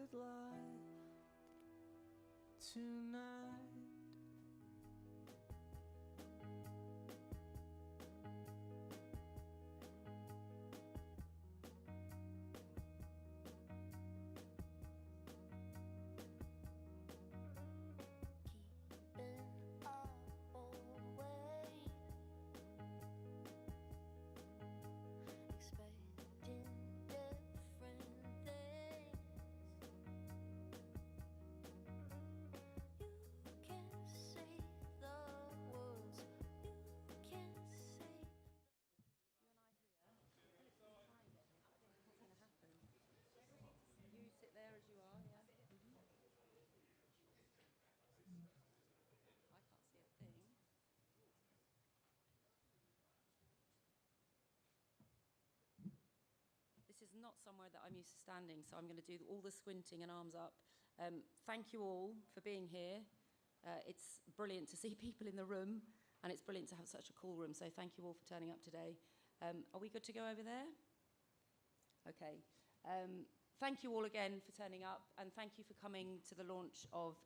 with life tonight. There as you are, yeah. I can't see a thing. This is not somewhere that I'm used to standing, so I'm going to do all the squinting and arms up. Thank you all for being here. It's brilliant to see people in the room, and it's brilliant to have such a cool room, so thank you all for turning up today. Are we good to go over there? Okay. Thank you all again for turning up, and thank you for coming to the launch of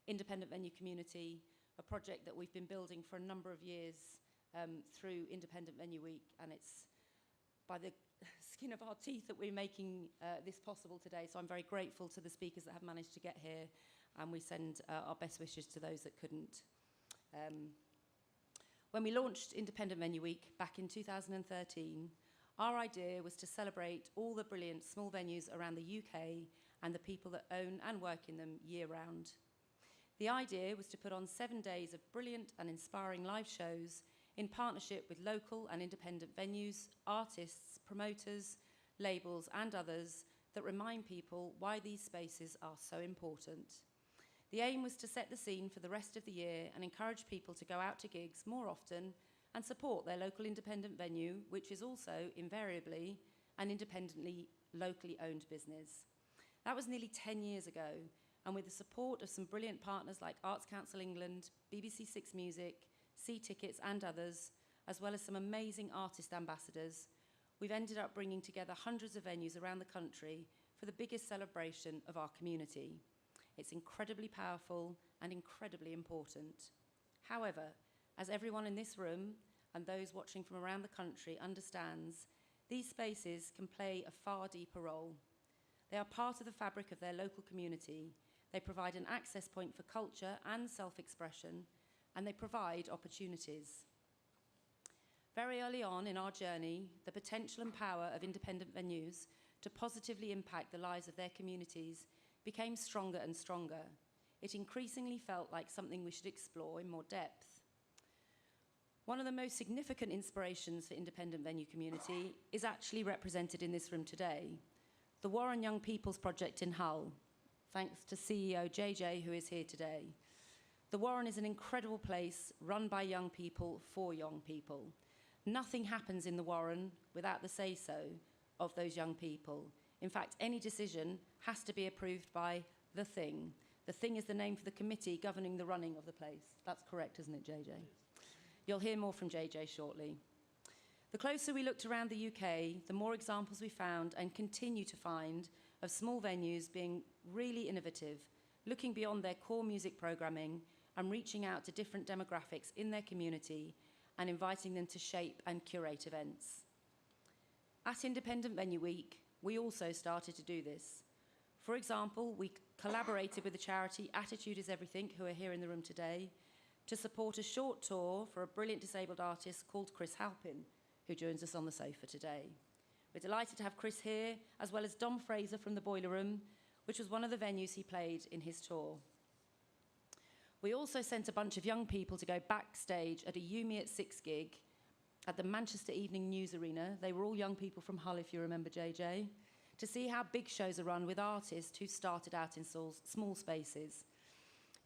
Independent Venue Community, a project that we've been building for a number of years through Independent Venue Week, and it's by the skin of our teeth that we're making this possible today. So I'm very grateful to the speakers that have managed to get here, and we send our best wishes to those that couldn't. When we launched Independent Venue Week back in 2013, our idea was to celebrate all the brilliant small venues around the UK and the people that own and work in them year-round. The idea was to put on 7 days of brilliant and inspiring live shows in partnership with local and independent venues, artists, promoters, labels and others that remind people why these spaces are so important. The aim was to set the scene for the rest of the year and encourage people to go out to gigs more often and support their local independent venue, which is also invariably an independently, locally owned business. That was nearly 10 years ago, and with the support of some brilliant partners like Arts Council England, BBC Six Music, C Tickets and others, as well as some amazing artist ambassadors, we've ended up bringing together hundreds of venues around the country for the biggest celebration of our community. It's incredibly powerful and incredibly important. However, as everyone in this room and those watching from around the country understands, these spaces can play a far deeper role. They are part of the fabric of their local community. They provide an access point for culture and self-expression, and they provide opportunities. Very early on in our journey, the potential and power of independent venues to positively impact the lives of their communities became stronger and stronger. It increasingly felt like something we should explore in more depth. One of the most significant inspirations for independent venue community is actually represented in this room today. The Warren Young People's Project in Hull, thanks to CEO JJ, who is here today. The Warren is an incredible place run by young people for young people. Nothing happens in the Warren without the say-so of those young people. In fact, any decision has to be approved by the Thing. The Thing is the name for the committee governing the running of the place. That's correct, isn't it, JJ? You'll hear more from JJ shortly. The closer we looked around the UK, the more examples we found and continue to find of small venues being really innovative, looking beyond their core music programming and reaching out to different demographics in their community and inviting them to shape and curate events. At Independent Venue Week, we also started to do this. For example, we collaborated with the charity Attitude is Everything, who are here in the room today, to support a short tour for a brilliant disabled artist called Chris Halpin, who joins us on the sofa today. We're delighted to have Chris here, as well as Dom Fraser from the Boiler Room, which was one of the venues he played in his tour. We also sent a bunch of young people to go backstage at a Yumi at 6 gig at the Manchester Evening News Arena. They were all young people from Hull, if you remember, JJ, to see how big shows are run with artists who started out in small spaces.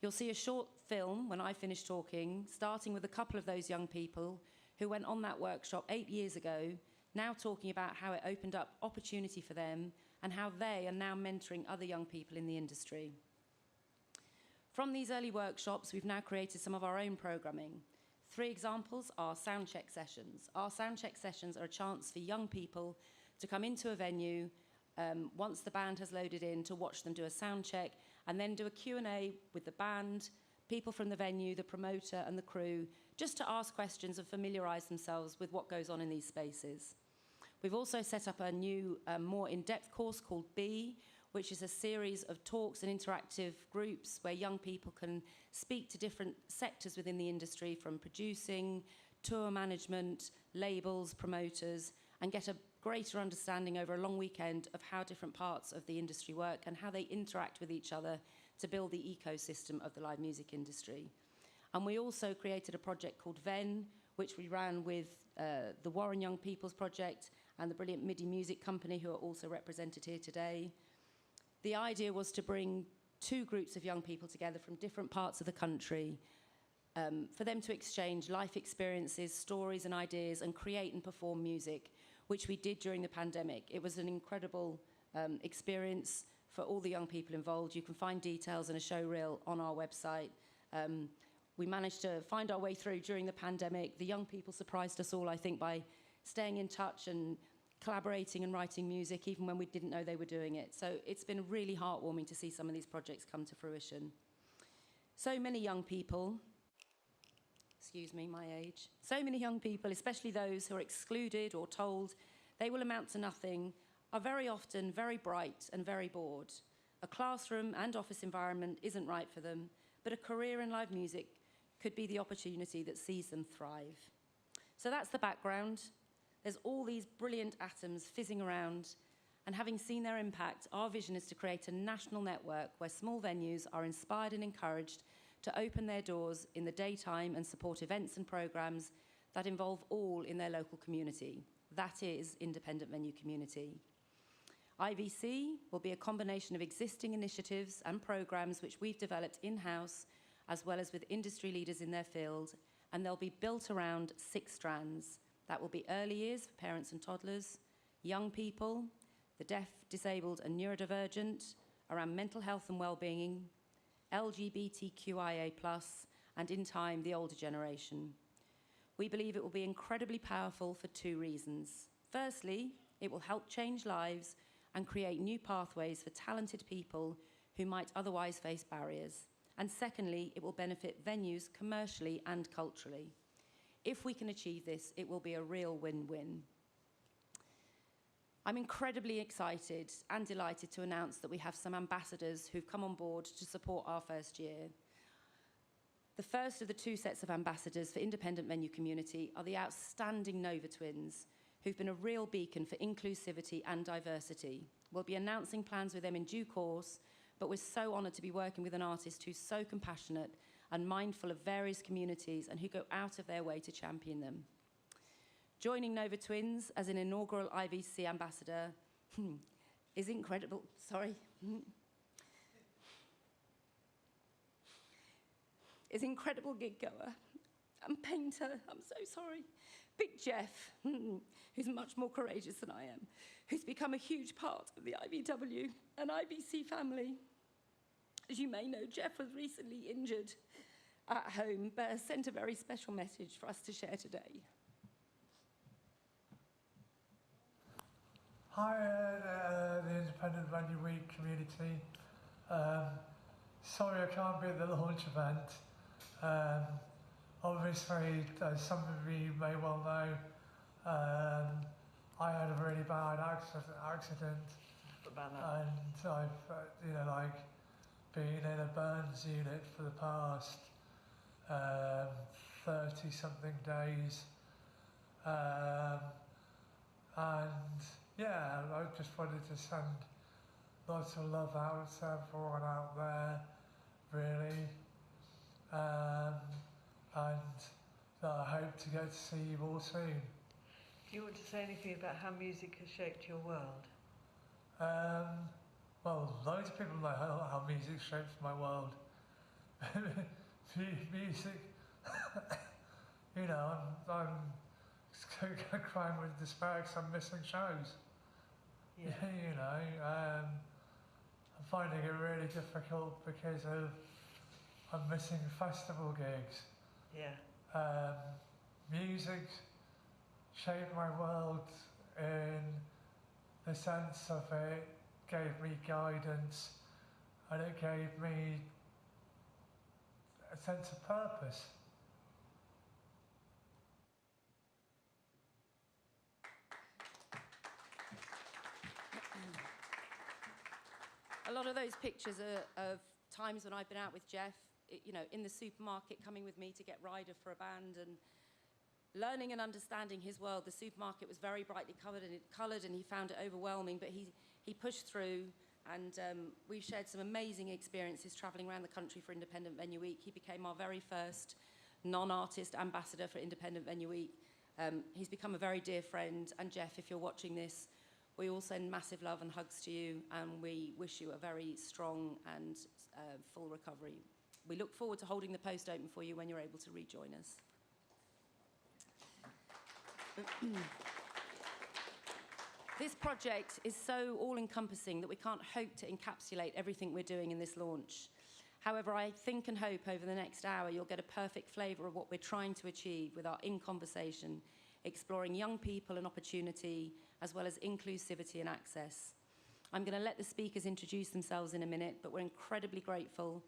You'll see a short film when I finish talking, starting with a couple of those young people who went on that workshop 8 years ago, now talking about how it opened up opportunity for them and how they are now mentoring other young people in the industry. From these early workshops, we've now created some of our own programming. 3 examples are soundcheck sessions. Our soundcheck sessions are a chance for young people to come into a venue, once the band has loaded in, to watch them do a sound check and then do a Q&A with the band, people from the venue, the promoter and the crew, just to ask questions and familiarise themselves with what goes on in these spaces. We've also set up a new, more in-depth course called B, which is a series of talks and interactive groups where young people can speak to different sectors within the industry, from producing, tour management, labels, promoters, and get a greater understanding over a long weekend of how different parts of the industry work and how they interact with each other to build the ecosystem of the live music industry. And we also created a project called VEN, which we ran with the Warren Young People's Project and the brilliant MIDI Music Company, who are also represented here today. The idea was to bring two groups of young people together from different parts of the country, for them to exchange life experiences, stories and ideas, and create and perform music, which we did during the pandemic. It was an incredible experience for all the young people involved. You can find details and a show reel on our website. We managed to find our way through during the pandemic. The young people surprised us all, I think, by staying in touch and collaborating and writing music, even when we didn't know they were doing it. So it's been really heartwarming to see some of these projects come to fruition. So many young people, excuse me, my age, so many young people, especially those who are excluded or told they will amount to nothing, are very often very bright and very bored. A classroom and office environment isn't right for them, but a career in live music could be the opportunity that sees them thrive. So that's the background. There's all these brilliant atoms fizzing around, and having seen their impact, our vision is to create a national network where small venues are inspired and encouraged to open their doors in the daytime and support events and programs that involve all in their local community. That is independent venue community. IVC will be a combination of existing initiatives and programs which we've developed in-house, as well as with industry leaders in their field, and they'll be built around 6 strands. That will be early years for parents and toddlers, young people, the deaf, disabled and neurodivergent, around mental health and well-being, LGBTQIA+, and in time, the older generation. We believe it will be incredibly powerful for 2 reasons. Firstly, it will help change lives and create new pathways for talented people who might otherwise face barriers. And secondly, it will benefit venues commercially and culturally. If we can achieve this, it will be a real win-win. I'm incredibly excited and delighted to announce that we have some ambassadors who've come on board to support our first year. The first of the 2 sets of ambassadors for independent venue community are the outstanding Nova twins, who've been a real beacon for inclusivity and diversity. We'll be announcing plans with them in due course, but we're so honoured to be working with an artist who's so compassionate and mindful of various communities and who go out of their way to champion them. Joining Nova Twins as an inaugural IVC ambassador is incredible, is incredible gig goer and painter, Big Jeff, who's much more courageous than I am, who's become a huge part of the IVW and IVC family. As you may know, Jeff was recently injured at home, but has sent a very special message for us to share today. Hi, the Independent Venue Week community. Sorry I can't be at the launch event. Obviously, as some of you may well know, I had a really bad accident, and I've, been in a burns unit for the past 30-something days, and yeah, I just wanted to send lots of love out to everyone out there, really, and I hope to get to see you all soon. Do you want to say anything about how music has shaped your world? Well, loads of people know how music shapes my world. Music, I'm crying with despair because I'm missing shows. Yeah. I'm finding it really difficult because I'm missing festival gigs. Yeah. Music shaped my world in the sense of it gave me guidance, and it gave me a sense of purpose. A lot of those pictures are of times when I've been out with Jeff, in the supermarket, coming with me to get Ryder for a band, and learning and understanding his world. The supermarket was very brightly coloured, and he found it overwhelming, but he pushed through, and we've shared some amazing experiences travelling around the country for Independent Venue Week. He became our very first non-artist ambassador for Independent Venue Week. He's become a very dear friend, and Jeff, if you're watching this, we all send massive love and hugs to you, and we wish you a very strong and full recovery. We look forward to holding the post open for you when you're able to rejoin us. This project is so all-encompassing that we can't hope to encapsulate everything we're doing in this launch. However, I think and hope over the next hour you'll get a perfect flavour of what we're trying to achieve with our In Conversation, exploring young people and opportunity, as well as inclusivity and access. I'm going to let the speakers introduce themselves in a minute, but we're incredibly grateful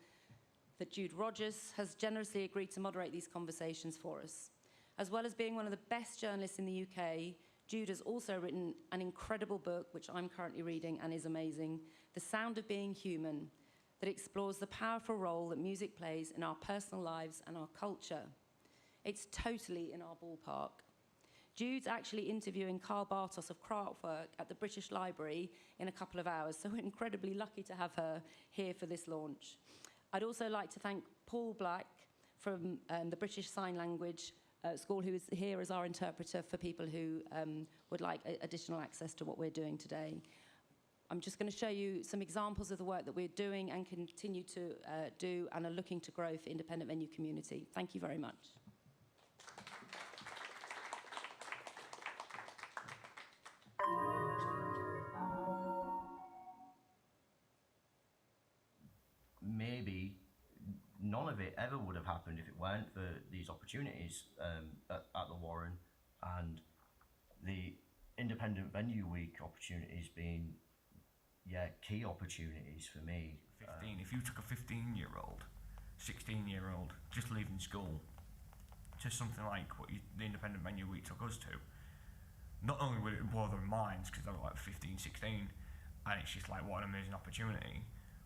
that Jude Rogers has generously agreed to moderate these conversations for us. As well as being one of the best journalists in the UK, Jude has also written an incredible book, which I'm currently reading and is amazing, The Sound of Being Human, that explores the powerful role that music plays in our personal lives and our culture. It's totally in our ballpark. Jude's actually interviewing Carl Bartos of Kraftwerk at the British Library in a couple of hours, so we're incredibly lucky to have her here for this launch. I'd also like to thank Paul Black from the British Sign Language School, who is here as our interpreter for people who would like additional access to what we're doing today. I'm just going to show you some examples of the work that we're doing and continue to do and are looking to grow for independent venue community. Thank you very much. Maybe none of it ever would have happened if it weren't for these opportunities at the Warren, and the Independent Venue Week opportunities being, key opportunities for me. 15. If you took a 15-year-old, 16-year-old just leaving school to something like what the Independent Venue Week took us to, not only would it blow their minds because they were like 15, 16, and it's just like, what an amazing opportunity,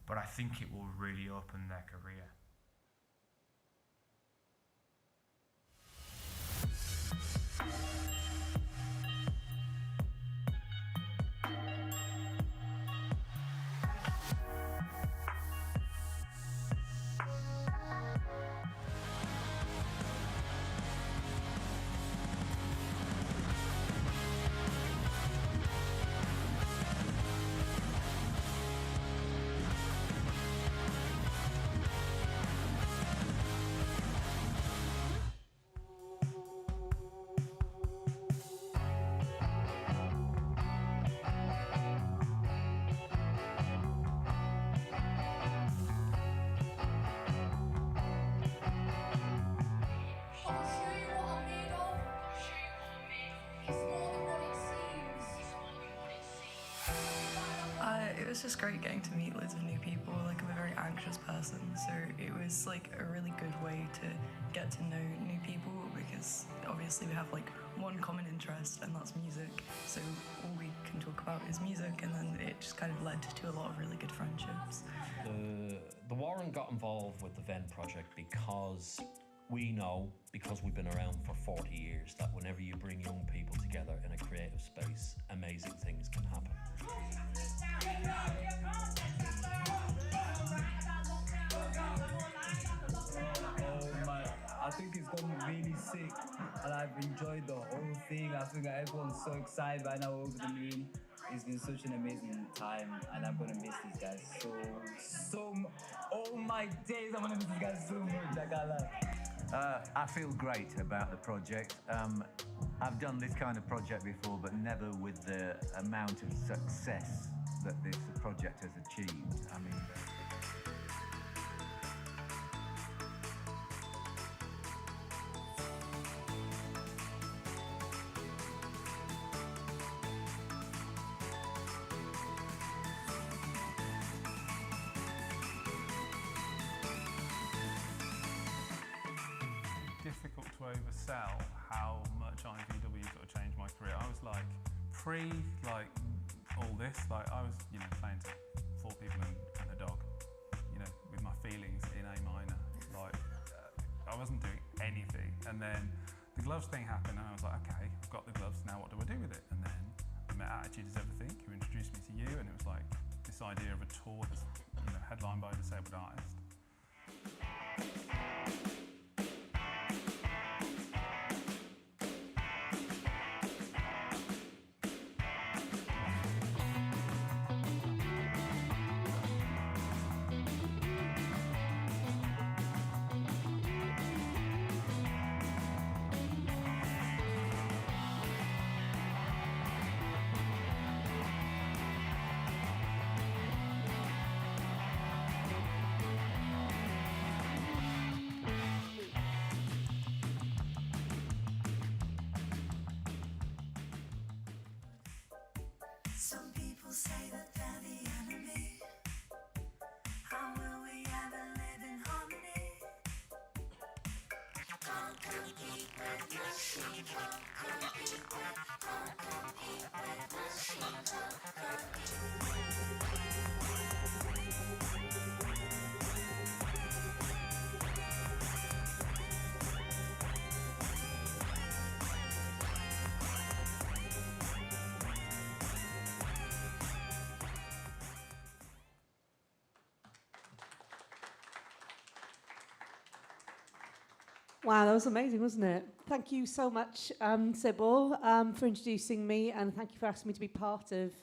but I think it will really open their career. It was just great getting to meet loads of new people. Like, I'm a very anxious person, so it was like a really good way to get to know new people, because obviously we have like one common interest, and that's music, so all we can talk about is music, and then it just kind of led to a lot of really good friendships. The Warren got involved with the Venn project because we know, because we've been around for 40 years, that whenever you bring young people together in a creative space, amazing things can happen. I think it's gone really sick, and I've enjoyed the whole thing. I think everyone's so excited right now, over the moon. It's been such an amazing time, and I'm gonna miss these guys so much. Oh my days, I'm gonna miss these guys so much. I can't lie. I feel great about the project. I've done this kind of project before, but never with the amount of success that this project has achieved. I mean, pre like all this, like I was, you know, playing to 4 people and a dog, you know, with my feelings in A minor. Like I wasn't doing anything, and then the gloves thing happened, and I was like, okay, I've got the gloves now. What do I do with it? And then I met Attitude Is Everything, who introduced me to you, and it was like this idea of a tour that's, you know, headlined by a disabled artist. Some people say that they're the enemy. How will we ever live in harmony? Can't compete with machine talk. Can't compete with machine talk. Wow, that was amazing, wasn't it? Thank you so much, Sybil, for introducing me, and thank you for asking me to be part of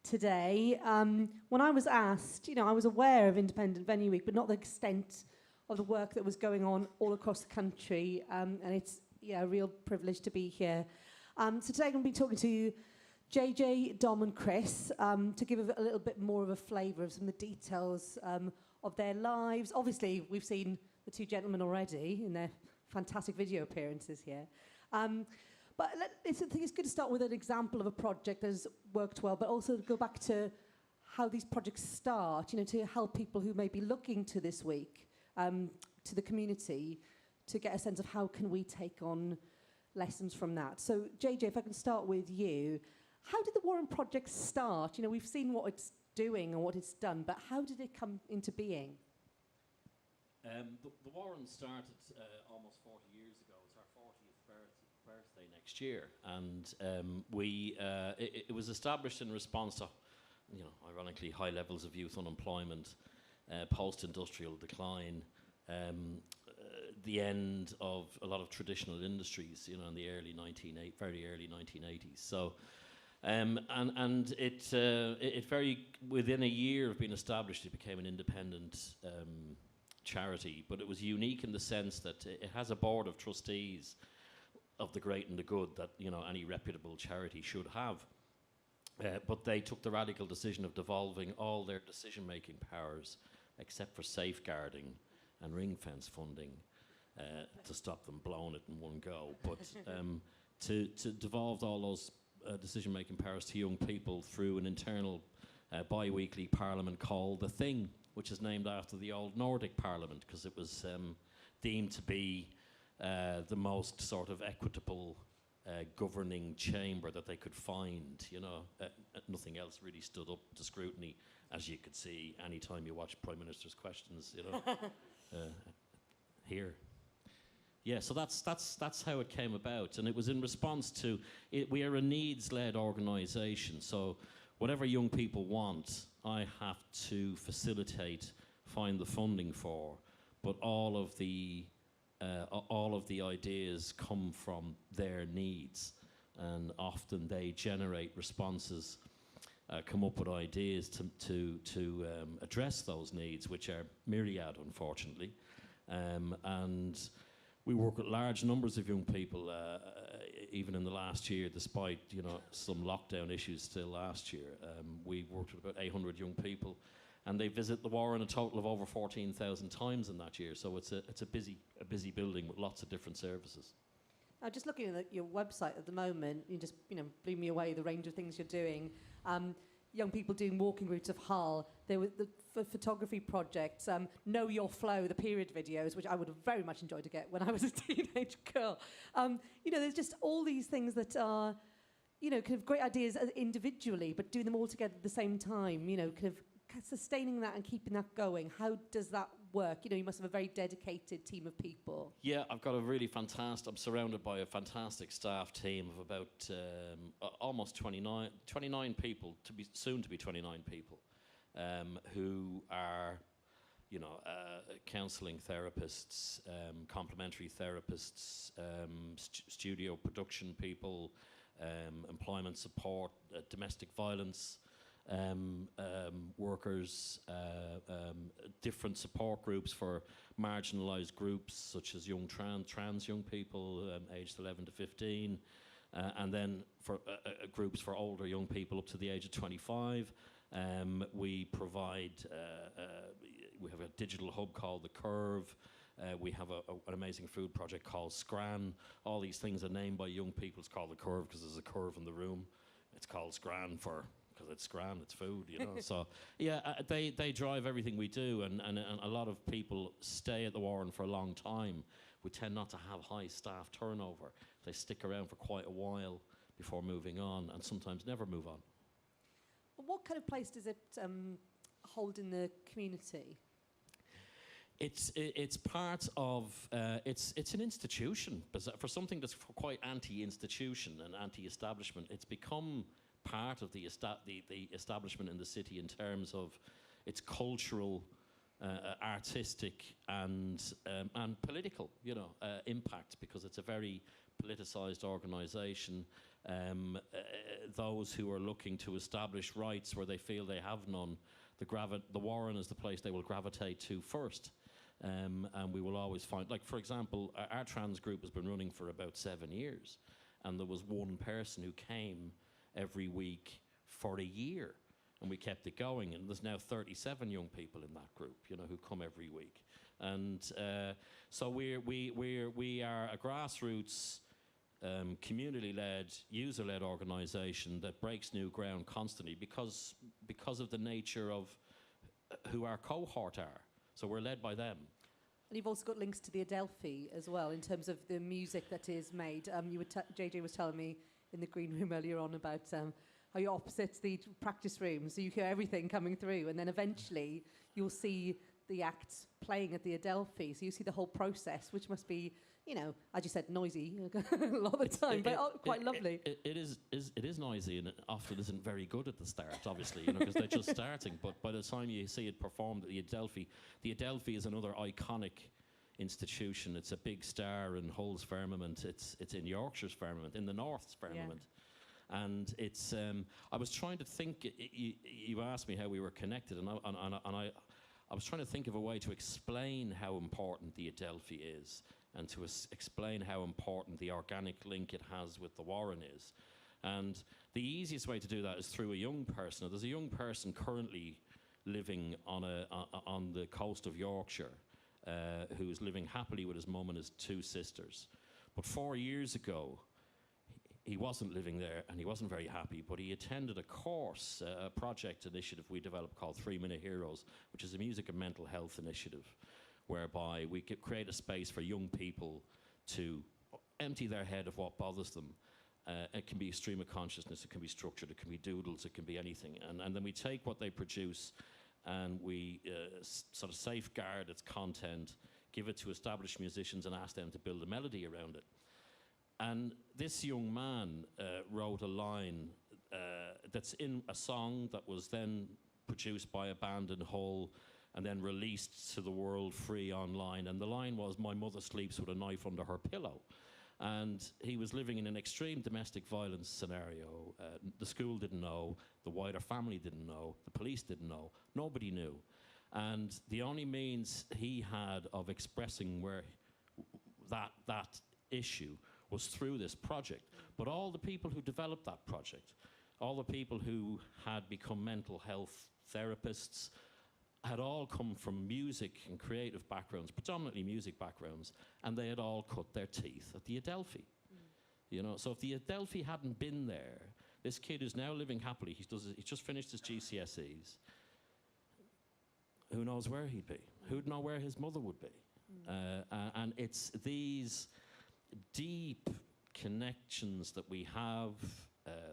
today. When I was asked, you know, I was aware of Independent Venue Week, but not the extent of the work that was going on all across the country, and it's a real privilege to be here. So today I'm going to be talking to JJ, Dom and Chris to give a little bit more of a flavour of some of the details of their lives. Obviously, we've seen the two gentlemen already in their fantastic video appearances here. But I think it's good to start with an example of a project that has worked well, but also go back to how these projects start, you know, to help people who may be looking to this week, to the community, to get a sense of how can we take on lessons from that. So, JJ, if I can start with you, how did the Warren Project start? You know, we've seen what it's doing and what it's done, but how did it come into being? The Warren started almost 40 years ago. It's our 40th birthday next year, and it was established in response to, you know, ironically, high levels of youth unemployment, post-industrial decline, the end of a lot of traditional industries, you know, in the very early 1980s. So, and it very within a year of being established, it became an independent charity, but it was unique in the sense that it has a board of trustees of the great and the good that, you know, any reputable charity should have. But they took the radical decision of devolving all their decision-making powers, except for safeguarding and ring-fence funding, to stop them blowing it in one go. But to devolve all those decision-making powers to young people through an internal bi-weekly parliament called The Thing, which is named after the old Nordic parliament, because it was deemed to be the most sort of equitable governing chamber that they could find. You know, nothing else really stood up to scrutiny, as you could see anytime you watch Prime Minister's Questions. You know, here. Yeah, so that's how it came about, and it was in response to it. We are a needs-led organisation, so whatever young people want, I have to facilitate, find the funding for, but all of the ideas come from their needs, and often they generate responses, come up with ideas to address those needs, which are myriad, unfortunately, and we work with large numbers of young people, even in the last year, despite, you know, some lockdown issues still last year. We worked with about 800 young people, and they visit the Warren a total of over 14,000 times in that year. So it's a busy building with lots of different services. Just looking at your website at the moment, you just, you know, blew me away, the range of things you're doing. Young people doing walking routes of Hull. There were the photography projects, Know Your Flow, the period videos, which I would have very much enjoyed to get when I was a teenage girl. You know, there's just all these things that are you know, kind of great ideas individually, but doing them all together at the same time, you know, kind of sustaining that and keeping that going. How does that work? You know, you must have a very dedicated team of people. Yeah, I've got a really fantastic, I'm surrounded by a fantastic staff team of about almost 29 people, soon to be 29 people, who are, you know, counselling therapists, complementary therapists, studio production people, employment support, domestic violence workers, different support groups for marginalised groups such as young trans young people aged 11 to 15, and then for groups for older young people up to the age of 25. We provide, we have a digital hub called The Curve. We have an amazing food project called Scran. All these things are named by young people. It's called The Curve because there's a curve in the room. It's called Scran because it's Scran, it's food, you know. So, yeah, they drive everything we do, and a lot of people stay at the Warren for a long time. We tend not to have high staff turnover. They stick around for quite a while before moving on, and sometimes never move on. What kind of place does it hold in the community? It's part of it's an institution, but for something that's quite anti-institution and anti-establishment. It's become part of the establishment in the city in terms of its cultural, artistic, and political, you know, impact, because it's a very politicized organisation. Those who are looking to establish rights where they feel they have none, the Warren is the place they will gravitate to first. And we will always find, like, for example, our trans group has been running for about 7 years, and there was one person who came every week for a year, and we kept it going, and there's now 37 young people in that group, you know, who come every week. And so we are a grassroots, community-led, user-led organisation that breaks new ground constantly because of the nature of who our cohort are. So we're led by them. And you've also got links to the Adelphi as well in terms of the music that is made. JJ was telling me in the green room earlier on about how you're opposite the practice room, so you hear everything coming through, and then eventually you'll see the acts playing at the Adelphi. So you see the whole process, which must be, you know, as you said, noisy a lot of the time, but quite lovely. It is noisy, and it often isn't very good at the start, obviously, you know, because they're just starting. But by the time you see it performed at the Adelphi is another iconic institution. It's a big star in Hull's firmament. It's in Yorkshire's firmament, in the North's firmament. Yeah. And it's. I was trying to think. You asked me how we were connected, and I was trying to think of a way to explain how important the Adelphi is, and to explain how important the organic link it has with the Warren is. And the easiest way to do that is through a young person. Now, there's a young person currently living on the coast of Yorkshire who's living happily with his mum and his 2 sisters. But 4 years ago, he wasn't living there, and he wasn't very happy, but he attended a course, a project initiative we developed called 3 Minute Heroes, which is a music and mental health initiative, whereby we could create a space for young people to empty their head of what bothers them. It can be stream of consciousness, it can be structured, it can be doodles, it can be anything. And then we take what they produce and we sort of safeguard its content, give it to established musicians and ask them to build a melody around it. And this young man wrote a line that's in a song that was then produced by a band in Hull and then released to the world free online. And the line was, "My mother sleeps with a knife under her pillow." And he was living in an extreme domestic violence scenario. The school didn't know, the wider family didn't know, the police didn't know, nobody knew. And the only means he had of expressing where that issue was through this project. But all the people who developed that project, all the people who had become mental health therapists, had all come from music and creative backgrounds, predominantly music backgrounds, and they had all cut their teeth at the Adelphi. You know, so if the Adelphi hadn't been there, this kid who's now living happily, he's just finished his GCSEs, who knows where he'd be? Who'd know where his mother would be? And it's these deep connections that we have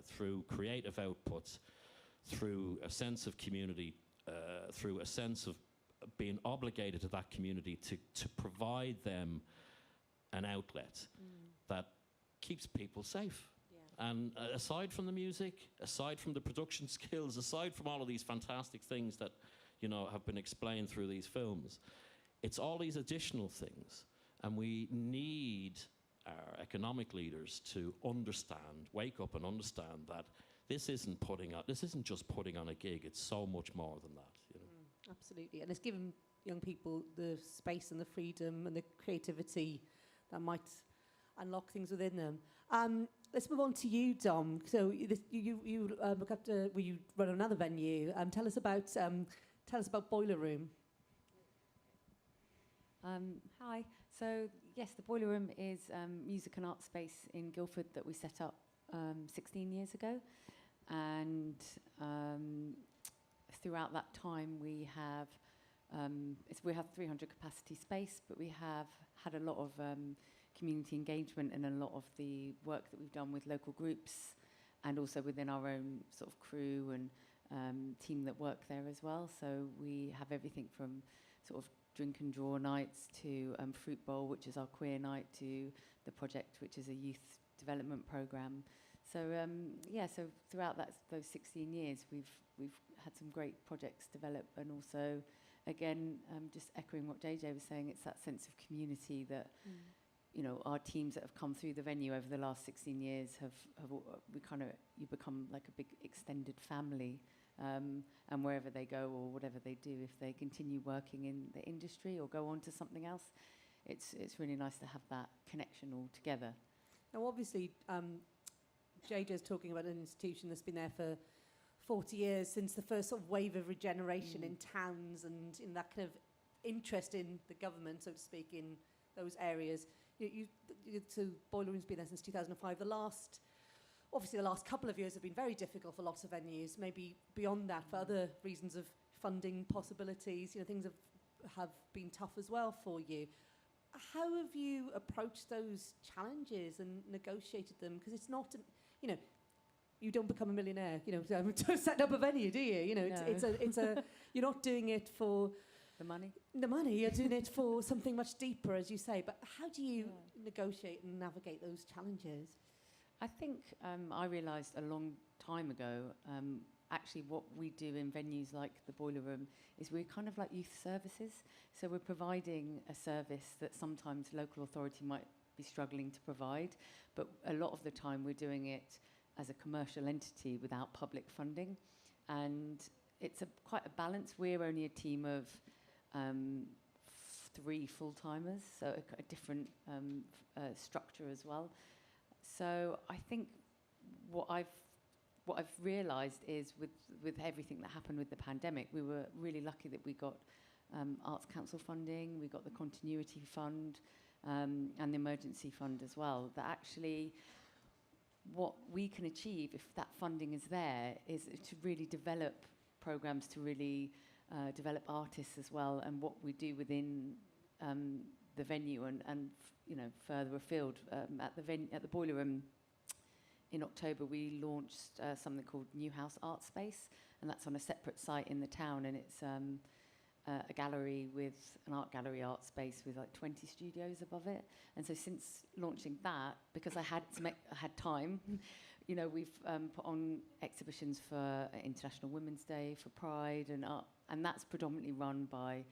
through creative outputs, through a sense of community, through a sense of being obligated to that community to provide them an outlet that keeps people safe. Yeah. And aside from the music, aside from the production skills, aside from all of these fantastic things that, you know, have been explained through these films, it's all these additional things. And we need our economic leaders to understand, wake up and understand that this isn't just putting on a gig, it's so much more than that, you know. Absolutely, and it's given young people the space and the freedom and the creativity that might unlock things within them. Let's move on to you, Dom. So you look after, well, you run another venue. Tell us about Boiler Room. Hi. So yes, the Boiler Room is music and art space in Guildford that we set up 16 years ago, and throughout that time we have 300 capacity space, but we have had a lot of community engagement and a lot of the work that we've done with local groups and also within our own sort of crew and team that work there as well. So we have everything from sort of drink and draw nights to Fruit Bowl, which is our queer night, to the project, which is a youth development program. So so throughout those 16 years, we've had some great projects develop, and also, again, just echoing what JJ was saying, it's that sense of community that you know, our teams that have come through the venue over the last 16 years you become like a big extended family. And wherever they go or whatever they do, if they continue working in the industry or go on to something else, it's really nice to have that connection all together. Now, obviously, JJ's talking about an institution that's been there for 40 years, since the first sort of wave of regeneration in towns and in that kind of interest in the government, so to speak, in those areas. So Boiler Room's been there since 2005. Obviously, the last couple of years have been very difficult for lots of venues, maybe beyond that for other reasons of funding possibilities. You know, things have been tough as well for you. How have you approached those challenges and negotiated them? Because it's not, you know, you don't become a millionaire, you know, to set up a venue, do you? You know, No. you're not doing it for the money. You're doing it for something much deeper, as you say. But how do you negotiate and navigate those challenges? I think I realised a long time ago, actually what we do in venues like the Boiler Room is we're kind of like youth services. So we're providing a service that sometimes local authority might be struggling to provide, but a lot of the time we're doing it as a commercial entity without public funding. And it's quite a balance. We're only a team of 3 full-timers, so a different structure as well. So I think what I've realised is with everything that happened with the pandemic, we were really lucky that we got Arts Council funding, we got the Continuity Fund, and the Emergency Fund as well. That actually, what we can achieve if that funding is there is to really develop programmes, to really develop artists as well, and what we do within the venue and you know, further afield. At the Boiler Room in October, we launched something called New House Art Space, and that's on a separate site in the town, and it's a gallery with an art gallery art space with like 20 studios above it. And so since launching that, because I had time, you know, we've put on exhibitions for International Women's Day, for Pride, and that's predominantly run by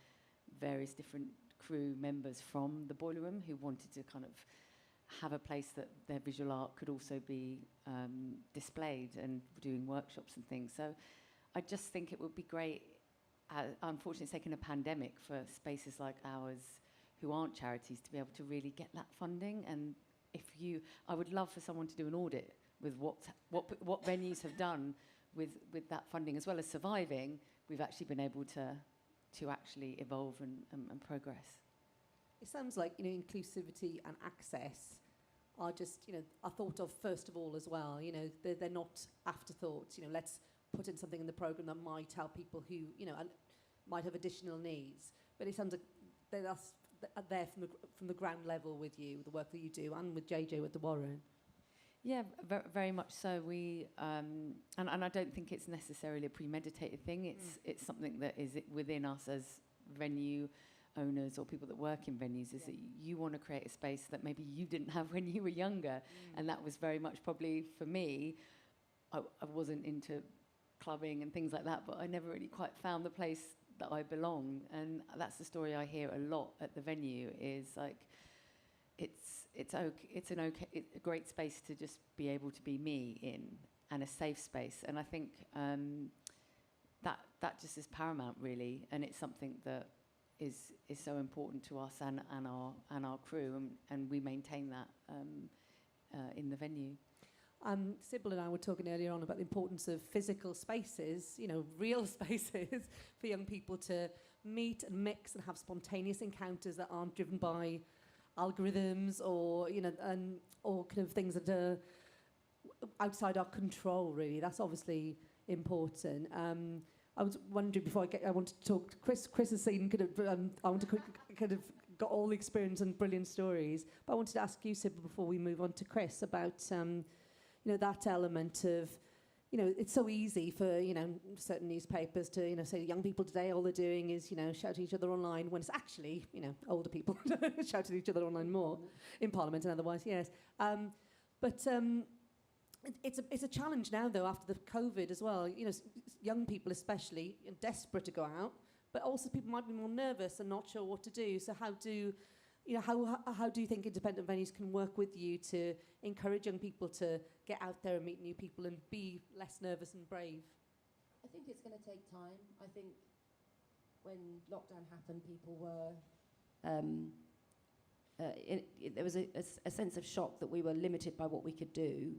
various different crew members from the Boiler Room who wanted to kind of have a place that their visual art could also be displayed, and doing workshops and things. So I just think it would be great, unfortunately it's taken a pandemic for spaces like ours who aren't charities to be able to really get that funding. And I would love for someone to do an audit with what venues have done with that funding, as well as surviving. We've actually been able to actually evolve and progress. It sounds like, you know, inclusivity and access are just, you know, are thought of first of all as well. You know, they're not afterthoughts. You know, let's put in something in the programme that might help people who, you know, might have additional needs. But it sounds like that's there from the ground level with you, the work that you do, and with JJ with the Warren. Yeah, very much so. We and I don't think it's necessarily a premeditated thing. It's something that is within us as venue owners or people that work in venues. Is that you want to create a space that maybe you didn't have when you were younger, and that was very much probably for me. I wasn't into clubbing and things like that, but I never really quite found the place that I belong, and that's the story I hear a lot at the venue. Is like it's a great space to just be able to be me in, and a safe space. And I think that just is paramount, really, and it's something that is so important to us and our crew, and we maintain that in the venue. Sybil and I were talking earlier on about the importance of physical spaces, real spaces for young people to meet and mix and have spontaneous encounters that aren't driven by algorithms or or kind of things that are outside our control. Really, that's obviously important. I was wondering before I want to talk to Chris. Chris has seen I want to kind of got all the experience and brilliant stories. But I wanted to ask you, Sybil, before we move on to Chris, about that element of, it's so easy for, certain newspapers to, say young people today, all they're doing is, shouting at each other online, when it's actually, older people shouting at each other online more, in Parliament and otherwise, yes. It's a challenge now, though, after the COVID as well. Young people especially, desperate to go out, but also people might be more nervous and not sure what to do. So how do you think independent venues can work with you to encourage young people to get out there and meet new people and be less nervous and brave? I think it's going to take time. I think when lockdown happened, people were there was a sense of shock that we were limited by what we could do.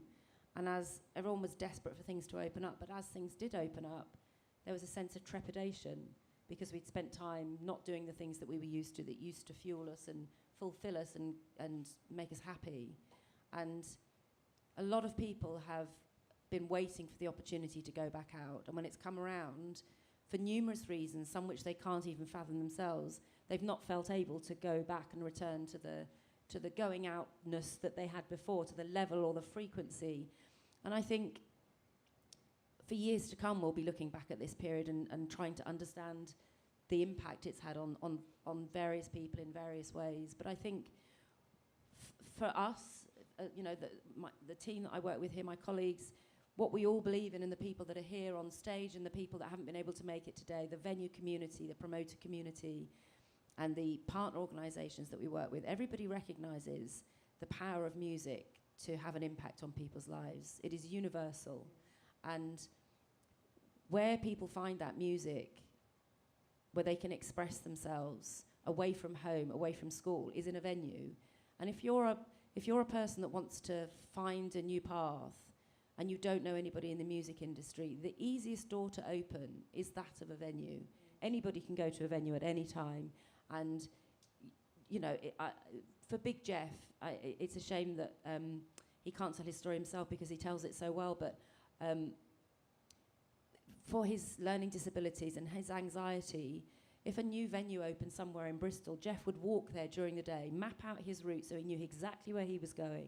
And as everyone was desperate for things to open up, but as things did open up, there was a sense of trepidation because we'd spent time not doing the things that we were used to, that used to fuel us and fulfill us and make us happy. And a lot of people have been waiting for the opportunity to go back out. And when it's come around, for numerous reasons, some which they can't even fathom themselves, they've not felt able to go back and return to the going outness that they had before, to the level or the frequency. And I think for years to come, we'll be looking back at this period and trying to understand the impact it's had on various people in various ways. But I think for us, the team that I work with here, my colleagues, what we all believe in, and the people that are here on stage and the people that haven't been able to make it today, the venue community, the promoter community, and the partner organisations that we work with, everybody recognises the power of music to have an impact on people's lives. It is universal. And where people find that music, where they can express themselves away from home, away from school, is in a venue. And if you're a person that wants to find a new path and you don't know anybody in the music industry, the easiest door to open is that of a venue. Anybody can go to a venue at any time. And, for Big Jeff, it's a shame that he can't tell his story himself because he tells it so well, but for his learning disabilities and his anxiety, if a new venue opened somewhere in Bristol, Jeff would walk there during the day, map out his route so he knew exactly where he was going,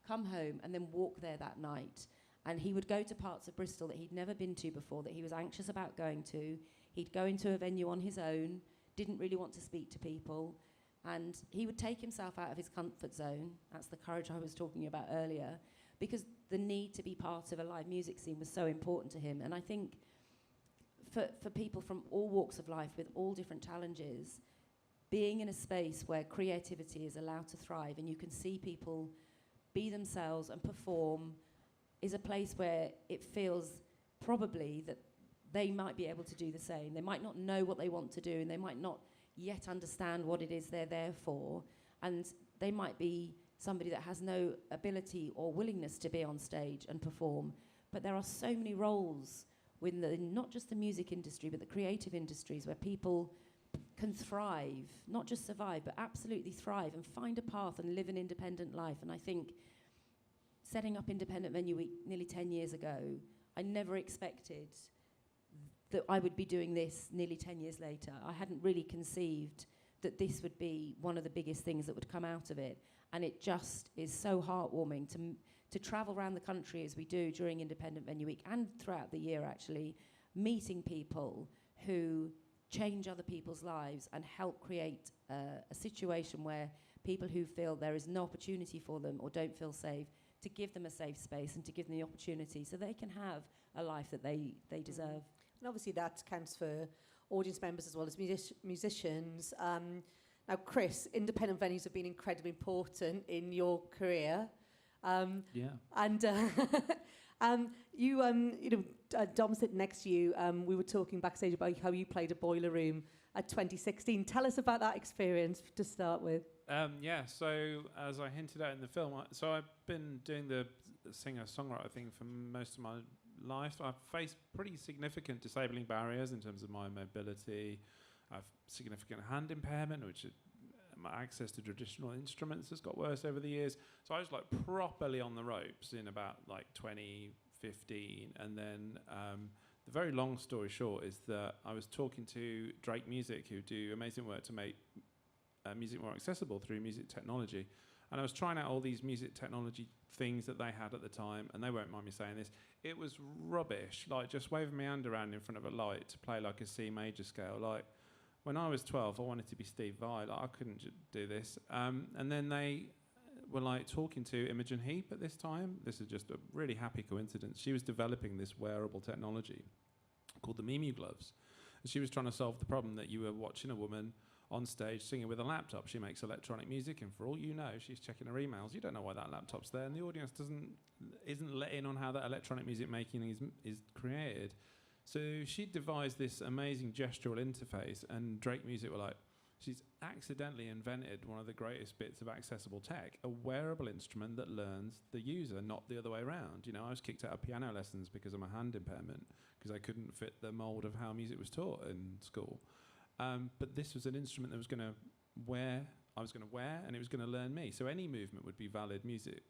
come home and then walk there that night. And he would go to parts of Bristol that he'd never been to before, that he was anxious about going to. He'd go into a venue on his own, didn't really want to speak to people, and he would take himself out of his comfort zone. That's the courage I was talking about earlier, because the need to be part of a live music scene was so important to him. And I think for people from all walks of life with all different challenges, being in a space where creativity is allowed to thrive and you can see people be themselves and perform is a place where it feels probably that they might be able to do the same. They might not know what they want to do, and they might not yet understand what it is they're there for, and they might be somebody that has no ability or willingness to be on stage and perform. But there are so many roles within not just the music industry, but the creative industries, where people can thrive, not just survive, but absolutely thrive and find a path and live an independent life. And I think setting up Independent Venue Week nearly 10 years ago, I never expected that I would be doing this nearly 10 years later. I hadn't really conceived that this would be one of the biggest things that would come out of it. And it just is so heartwarming to travel around the country as we do during Independent Venue Week and throughout the year, actually, meeting people who change other people's lives and help create a situation where people who feel there is no opportunity for them or don't feel safe, to give them a safe space and to give them the opportunity so they can have a life that they deserve. And obviously that counts for audience members as well as musicians. Now, Chris, independent venues have been incredibly important in your career. Yeah. And Dom sitting next to you, we were talking backstage about how you played a Boiler Room at 2016. Tell us about that experience to start with. Yeah, so as I hinted at in the film, so I've been doing the singer-songwriter thing for most of my life. I've faced pretty significant disabling barriers in terms of my mobility. I've significant hand impairment, which my access to traditional instruments has got worse over the years. So I was like properly on the ropes in about like 2015, and then the very long story short is that I was talking to Drake Music, who do amazing work to make music more accessible through music technology. And I was trying out all these music technology things that they had at the time, and they won't mind me saying this. It was rubbish, like just waving my hand around in front of a light to play like a C major scale. Like when I was 12, I wanted to be Steve Vai. Like I couldn't do this. And then they were like talking to Imogen Heap at this time. This is just a really happy coincidence. She was developing this wearable technology called the Mimu gloves. And she was trying to solve the problem that you were watching a woman on stage singing with a laptop. She makes electronic music, and for all you know, she's checking her emails. You don't know why that laptop's there, and the audience isn't let in on how that electronic music making is created. So she devised this amazing gestural interface, and Drake Music were like, she's accidentally invented one of the greatest bits of accessible tech, a wearable instrument that learns the user, not the other way around. You know, I was kicked out of piano lessons because of my hand impairment, because I couldn't fit the mold of how music was taught in school. But this was an instrument that I was going to wear, and it was going to learn me. So any movement would be valid music.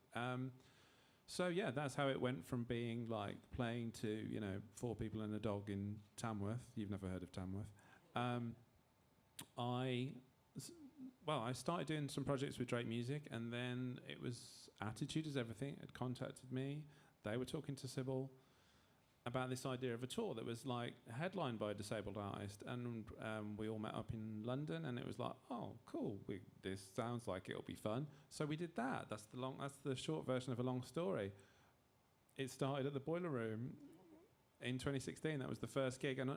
So yeah, that's how it went from being like playing to, you know, 4 people and a dog in Tamworth. You've never heard of Tamworth. I started doing some projects with Drake Music, and then it was Attitude Is Everything had contacted me. They were talking to Sybil about this idea of a tour that was like headlined by a disabled artist, and we all met up in London, and it was like, oh, cool, this sounds like it'll be fun. So we did that. That's the short version of a long story. It started at the Boiler Room in 2016. That was the first gig, and I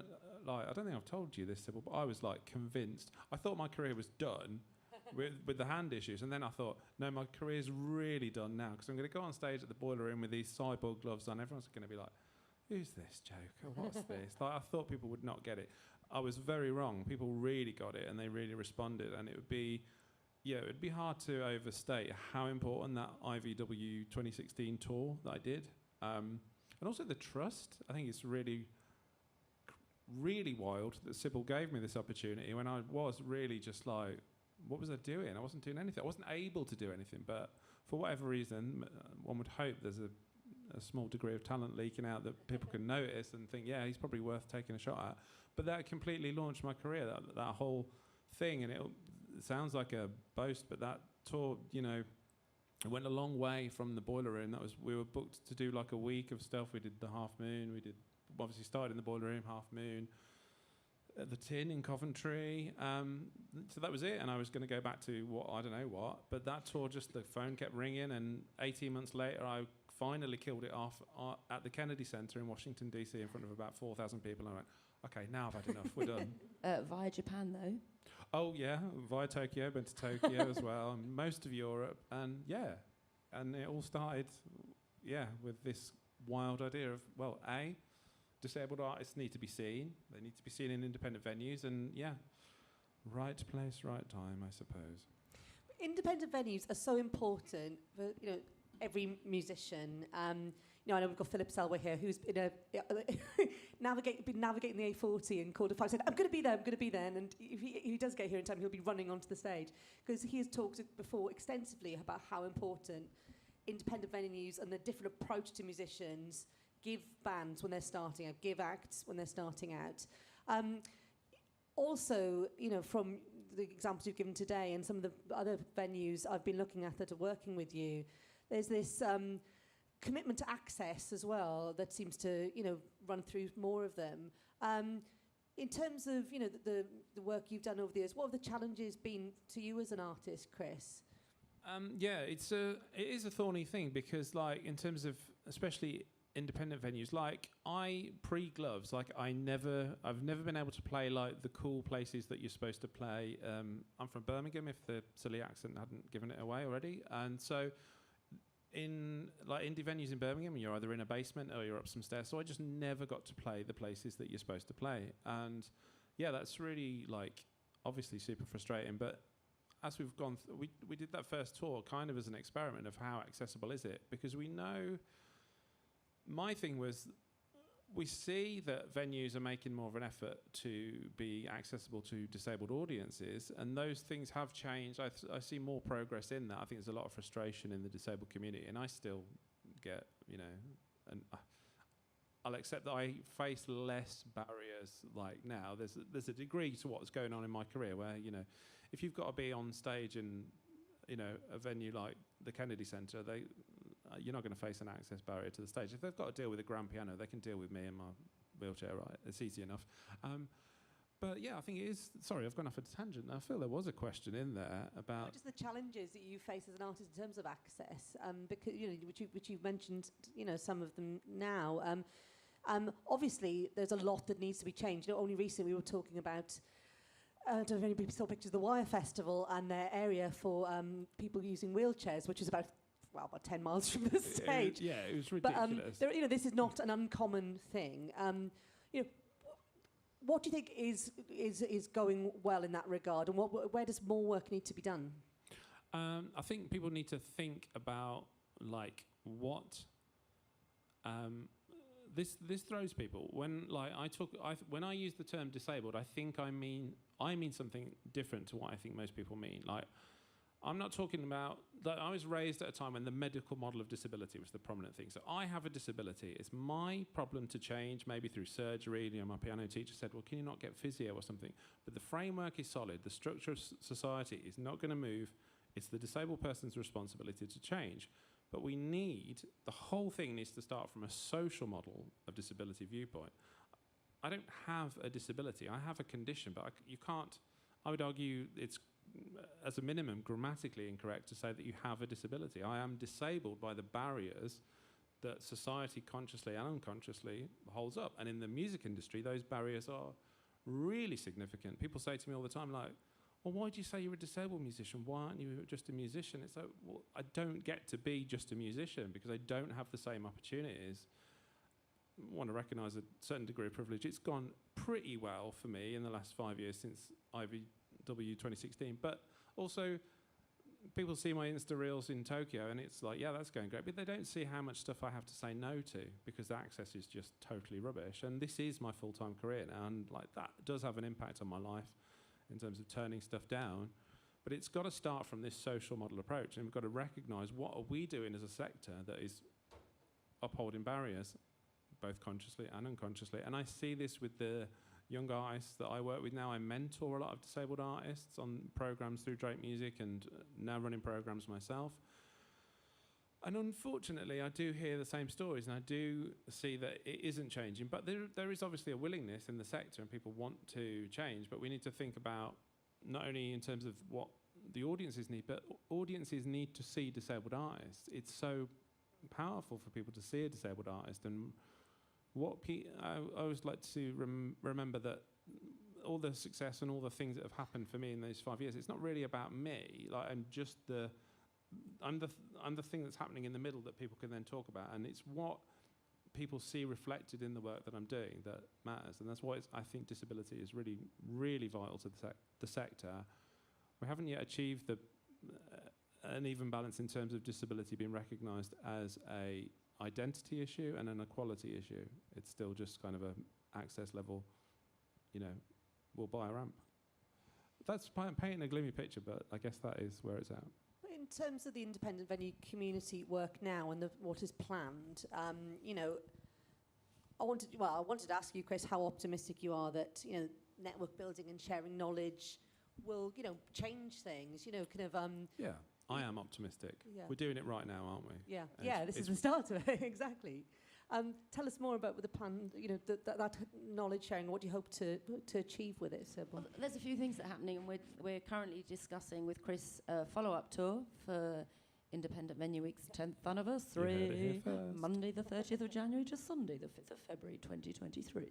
don't think I've told you this, Sybil, but I was like convinced. I thought my career was done with the hand issues, and then I thought, no, my career's really done now, because I'm going to go on stage at the Boiler Room with these cyborg gloves on. Everyone's going to be like, who's this joker? What's this? Like, I thought people would not get it. I was very wrong. People really got it, and they really responded. And it would be hard to overstate how important that IVW 2016 tour that I did, and also the trust. I think it's really, really wild that Sybil gave me this opportunity when I was really just like, what was I doing? I wasn't doing anything. I wasn't able to do anything. But for whatever reason, one would hope there's a small degree of talent leaking out that people can notice and think, yeah, he's probably worth taking a shot at. But that completely launched my career, that whole thing. And it sounds like a boast, but that tour, you know, it went a long way from the Boiler Room. We were booked to do like a week of stuff. We did the Half Moon. We did obviously started in the Boiler Room, Half Moon, at the Tin in Coventry. So that was it. And I was going to go back to I don't know what. But that tour, just the phone kept ringing. And 18 months later, I finally killed it off at the Kennedy Center in Washington, D.C. in front of about 4,000 people. And I went, okay, now I've had enough. We're done. Via Japan, though. Oh, yeah, via Tokyo. Been to Tokyo as well. And most of Europe. And, yeah. And it all started, with this wild idea of, well, A, disabled artists need to be seen. They need to be seen in independent venues. And, right place, right time, I suppose. Independent venues are so important for, you know, every musician. You know, I know we've got Philip Selway here, who's been navigating the A40 and called a 5, said, I'm going to be there. And if he does get here in time, he'll be running onto the stage, because he has talked before extensively about how important independent venues and the different approach to musicians give bands when they're starting out, give acts when they're starting out. Also, you know, from the examples you've given today and some of the other venues I've been looking at that are working with you, there's this commitment to access as well that seems to, run through more of them. In terms of, the work you've done over the years, what have the challenges been to you as an artist, Chris? It is a thorny thing because, like, in terms of especially independent venues, like pre-gloves, like I've never been able to play like the cool places that you're supposed to play. I'm from Birmingham, if the silly accent hadn't given it away already, and so in like indie venues in Birmingham, you're either in a basement or you're up some stairs. So I just never got to play the places that you're supposed to play, and that's really like obviously super frustrating. But as we've gone, we did that first tour kind of as an experiment of how accessible is it, because we know. My thing was, we see that venues are making more of an effort to be accessible to disabled audiences, and those things have changed. I see more progress in that. I think there's a lot of frustration in the disabled community, and I still get, and I'll accept that I face less barriers like now. There's a degree to what's going on in my career where, if you've got to be on stage in, a venue like the Kennedy Centre, you're not going to face an access barrier to the stage. If they've got to deal with a grand piano, they can deal with me in my wheelchair, right? It's easy enough. But I think it is. Sorry, I've gone off a tangent. I feel there was a question in there about just the challenges that you face as an artist in terms of access, because which you've mentioned, some of them now. Obviously, there's a lot that needs to be changed. Only recently we were talking about. I don't know if anybody saw pictures of the Wire Festival and their area for people using wheelchairs, which is about 10 miles from the stage. It was ridiculous. But this is not an uncommon thing. What do you think is going well in that regard, and where does more work need to be done? I think people need to think about what. This throws people when when I use the term disabled, I think I mean something different to what I think most people mean. I'm not talking about that. I was raised at a time when the medical model of disability was the prominent thing. So I have a disability. It's my problem to change, maybe through surgery. My piano teacher said, well, can you not get physio or something? But the framework is solid. The structure of society is not going to move. It's the disabled person's responsibility to change. But the whole thing needs to start from a social model of disability viewpoint. I don't have a disability. I have a condition, but I would argue it's, as a minimum, grammatically incorrect to say that you have a disability. I am disabled by the barriers that society consciously and unconsciously holds up. And in the music industry, those barriers are really significant. People say to me all the time, well, why do you say you're a disabled musician? Why aren't you just a musician? It's like, well, I don't get to be just a musician because I don't have the same opportunities. I want to recognise a certain degree of privilege. It's gone pretty well for me in the last 5 years since IVW 2016. But also, people see my Insta Reels in Tokyo and it's like, that's going great. But they don't see how much stuff I have to say no to because the access is just totally rubbish. And this is my full-time career now. And that does have an impact on my life in terms of turning stuff down. But it's got to start from this social model approach. And we've got to recognise what are we doing as a sector that is upholding barriers, both consciously and unconsciously. And I see this with the young artists that I work with now. I mentor a lot of disabled artists on programs through Drake Music and now running programs myself. And unfortunately, I do hear the same stories and I do see that it isn't changing. But there is obviously a willingness in the sector and people want to change. But we need to think about not only in terms of what the audiences need, but audiences need to see disabled artists. It's so powerful for people to see a disabled artist. And I always like to remember that all the success and all the things that have happened for me in those 5 years, it's not really about me. I'm just I'm the thing that's happening in the middle that people can then talk about, and it's what people see reflected in the work that I'm doing that matters, and that's why I think disability is really, really vital to the sector. We haven't yet achieved an even balance in terms of disability being recognised as a identity issue and an equality issue. It's still just kind of a access level, we'll buy a ramp. That's painting a gloomy picture, but I guess that is where it's at. In terms of the independent venue community work now and what is planned, I wanted to ask you, Chris, how optimistic you are that network building and sharing knowledge will, you know, change things, you know, kind of... Yeah, I am optimistic. Yeah. We're doing it right now, aren't we? Yeah, And yeah, this is the start of it, exactly. Tell us more about the plan, you know, that knowledge sharing. What do you hope to achieve with it, Sybil? Well, there's a few things that are happening, and we're currently discussing with Chris a follow-up tour for Independent Venue Week's 10th anniversary, Monday the 30th of January to Sunday the 5th of February 2023.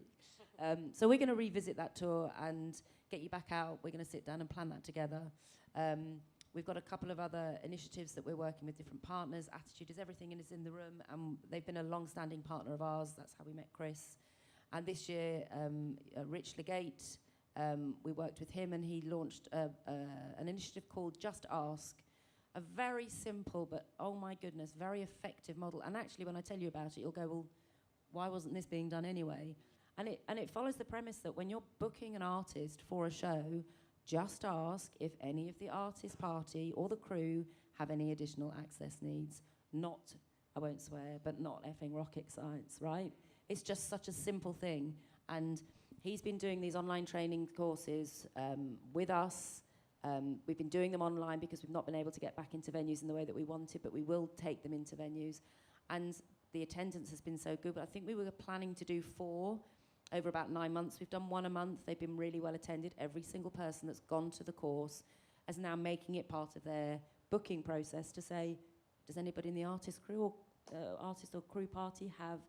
So we're going to revisit that tour and get you back out. We're going to sit down and plan that together. We've got a couple of other initiatives that we're working with different partners. Attitude is Everything is in the room, and they've been a long-standing partner of ours. That's how we met Chris. And this year, Rich Legate, we worked with him, and he launched an initiative called Just Ask, a very simple but, oh my goodness, very effective model. And actually, when I tell you about it, you'll go, well, why wasn't this being done anyway? And it follows the premise that when you're booking an artist for a show, just ask if any of the artist party or the crew have any additional access needs. Not, I won't swear, but not effing rocket science, right? It's just such a simple thing. And he's been doing these online training courses with us. We've been doing them online because we've not been able to get back into venues in the way that we wanted, but we will take them into venues. And the attendance has been so good, but I think we were planning to do 4 over about 9 months. We've done 1 a month. They've been really well attended. Every single person that's gone to the course is now making it part of their booking process to say, does anybody in the artist or crew party have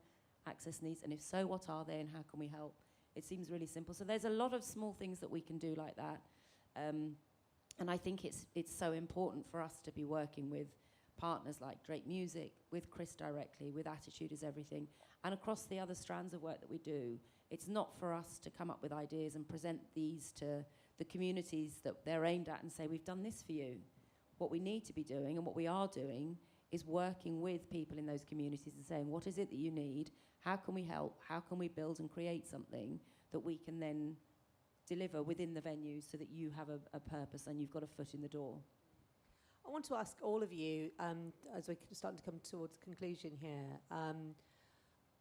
access needs? And if so, what are they and how can we help? It seems really simple. So there's a lot of small things that we can do like that. And I think it's so important for us to be working with partners like Drake Music, with Chris directly, with Attitude is Everything, and across the other strands of work that we do. It's not for us to come up with ideas and present these to the communities that they're aimed at and say, we've done this for you. What we need to be doing, and what we are doing, is working with people in those communities and saying, what is it that you need? How can we help? How can we build and create something that we can then deliver within the venues so that you have a purpose and you've got a foot in the door? I want to ask all of you, as we're starting to come towards the conclusion here,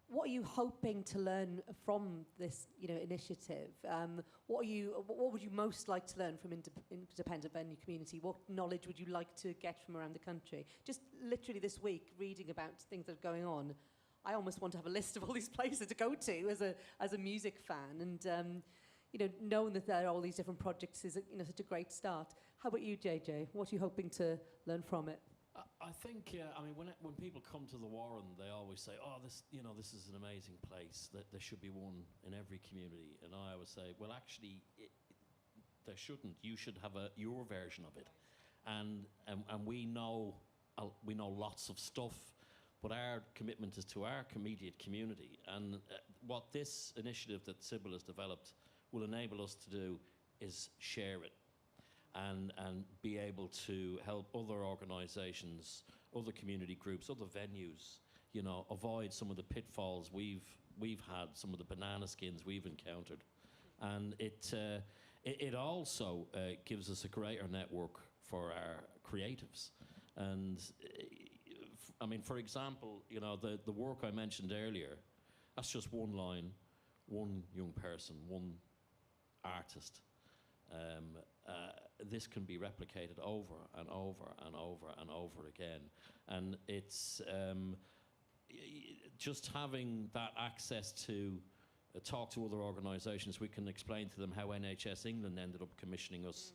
what are you hoping to learn from this, you know, initiative? What would you most like to learn from independent venue community? What knowledge would you like to get from around the country? Just literally this week, reading about things that are going on, I almost want to have a list of all these places to go to as a music fan, and you know, knowing that there are all these different projects is, you know, such a great start. How about you, JJ? What are you hoping to learn from it? I think, I mean, when people come to the Warren, they always say, oh, this is an amazing place, that there should be one in every community. And I always say, well, actually, there shouldn't. You should have your version of it. And we know lots of stuff, but our commitment is to our immediate community. And what this initiative that Sybil has developed will enable us to do is share it. And be able to help other organisations, other community groups, other venues, you know, avoid some of the pitfalls we've had, some of the banana skins we've encountered, and it also gives us a greater network for our creatives. And I mean, for example, you know, the work I mentioned earlier, that's just one line, one young person, one artist. This can be replicated over and over and over and over again. And it's just having that access to talk to other organisations. We can explain to them how NHS England ended up commissioning us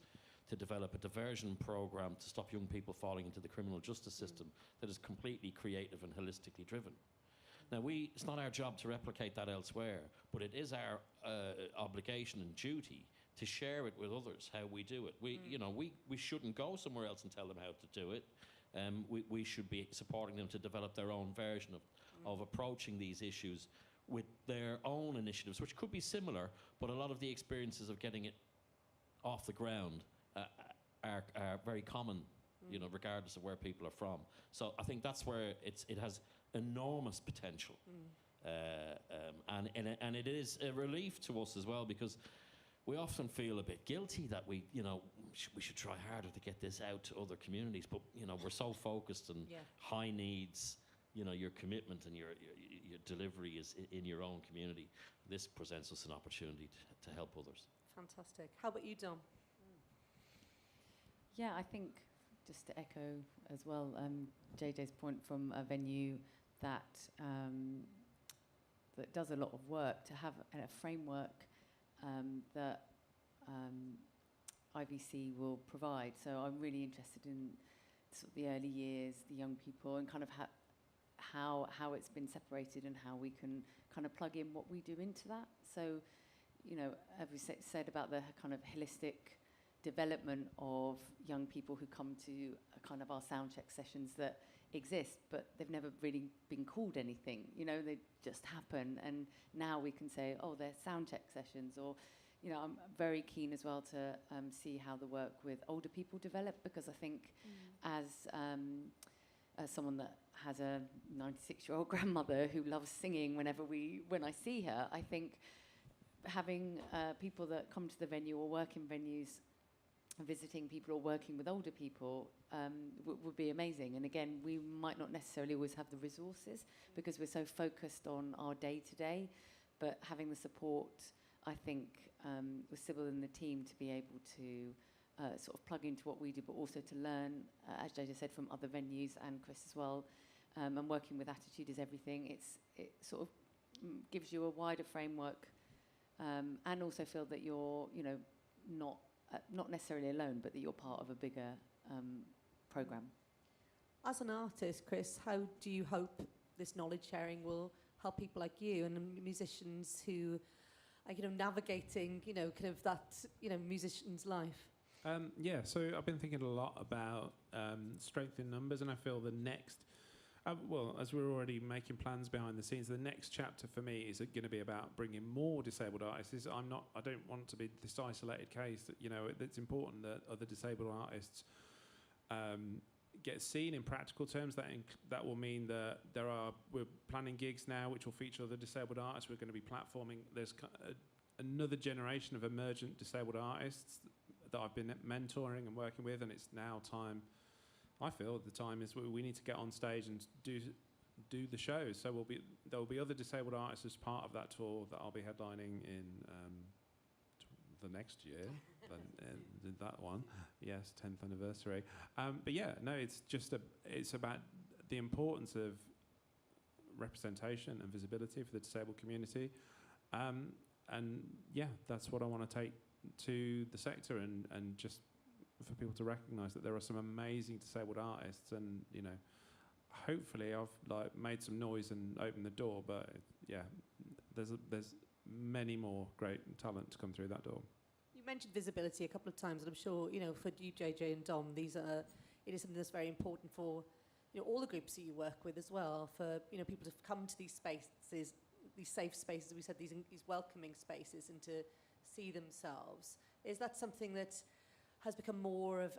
to develop a diversion programme to stop young people falling into the criminal justice system that is completely creative and holistically driven. Now, it's not our job to replicate that elsewhere, but it is our obligation and duty to share it with others, how we do it. We shouldn't go somewhere else and tell them how to do it. We should be supporting them to develop their own version of approaching these issues with their own initiatives, which could be similar, but a lot of the experiences of getting it off the ground are very common, you know, regardless of where people are from. So I think that's where it has enormous potential. And it is a relief to us as well, because we often feel a bit guilty that we should try harder to get this out to other communities, but you know, we're so focused on high needs. You know, your commitment and your delivery is in your own community. This presents us an opportunity to help others. Fantastic. How about you, Dom? Yeah, I think just to echo as well, JJ's point from a venue that that does a lot of work to have a framework that IVC will provide. So I'm really interested in sort of the early years, the young people, and kind of how it's been separated and how we can kind of plug in what we do into that. So, you know, as we said about the kind of holistic development of young people who come to kind of our sound check sessions that exist, but they've never really been called anything. You know, they just happen, and now we can say, oh, they're sound check sessions. Or, you know, I'm very keen as well to see how the work with older people develop, because I think as someone that has a 96-year-old grandmother who loves singing when I see her, I think having people that come to the venue or work in venues, visiting people or working with older people would be amazing. And again, we might not necessarily always have the resources because we're so focused on our day-to-day, but having the support, I think, with Sybil and the team to be able to sort of plug into what we do, but also to learn, as JJ said, from other venues, and Chris as well, and working with Attitude is Everything. It sort of gives you a wider framework, and also feel that you're, you know, not necessarily alone, but that you're part of a bigger program. As an artist, Chris, how do you hope this knowledge sharing will help people like you and musicians who are, you know, navigating, you know, kind of that, you know, musician's life? Yeah, so I've been thinking a lot about strength in numbers, and I feel the next, well, as we're already making plans behind the scenes, the next chapter for me is going to be about bringing more disabled artists. I don't want to be this isolated case. That, you know, it's important that other disabled artists get seen in practical terms. That will mean that we're planning gigs now which will feature other disabled artists. We're going to be platforming. There's another generation of emergent disabled artists that I've been mentoring and working with, and it's now time. I feel the time is we need to get on stage and do the shows. So there will be other disabled artists as part of that tour that I'll be headlining in the next year. That one, yes, 10th anniversary. But yeah, no, it's about the importance of representation and visibility for the disabled community, and yeah, that's what I want to take to the sector, and just for people to recognise that there are some amazing disabled artists, and, you know, hopefully I've like made some noise and opened the door, but yeah, there's many more great talent to come through that door. You mentioned visibility a couple of times, and I'm sure, you know, for you, JJ and Dom, it is something that's very important for, you know, all the groups that you work with as well, for, you know, people to come to these spaces, these safe spaces, we said, these welcoming spaces, and to see themselves. Is that something that has become more of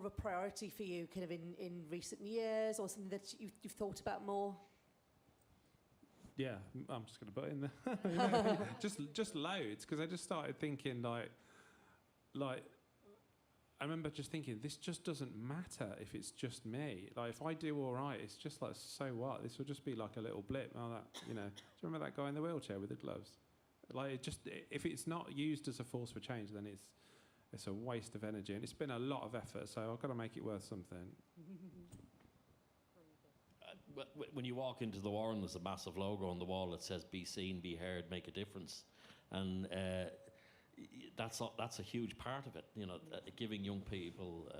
a priority for you kind of in recent years, or something that you've thought about more? Yeah, I'm just going to butt in there. You know, just loads, because I just started thinking like I remember just thinking, this just doesn't matter if it's just me. Like, if I do all right, it's just like, so what? This will just be like a little blip. Oh, that, you know. Do you remember that guy in the wheelchair with the gloves? Like, if it's not used as a force for change, then it's a waste of energy, and it's been a lot of effort. So I've got to make it worth something. When you walk into the Warren, there's a massive logo on the wall that says "Be seen, be heard, make a difference," and that's a huge part of it. You know, giving young people,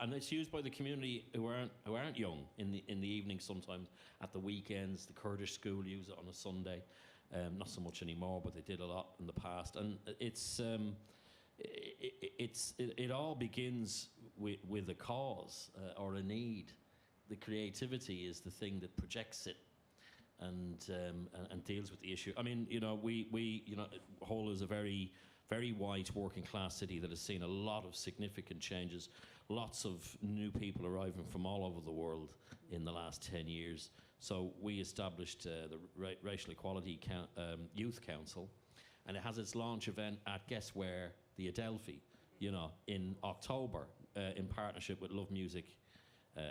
and it's used by the community who aren't young in the evening sometimes. At the weekends, the Kurdish school use it on a Sunday. Not so much anymore, but they did a lot in the past, and it all begins with a cause or a need. The creativity is the thing that projects it and deals with the issue. I mean, you know, we you know, Hull is a very, very white working class city that has seen a lot of significant changes, lots of new people arriving from all over the world in the last 10 years. So we established the Racial Equality Youth Council, and it has its launch event at, guess where, the Adelphi, you know, in October, in partnership with Love Music,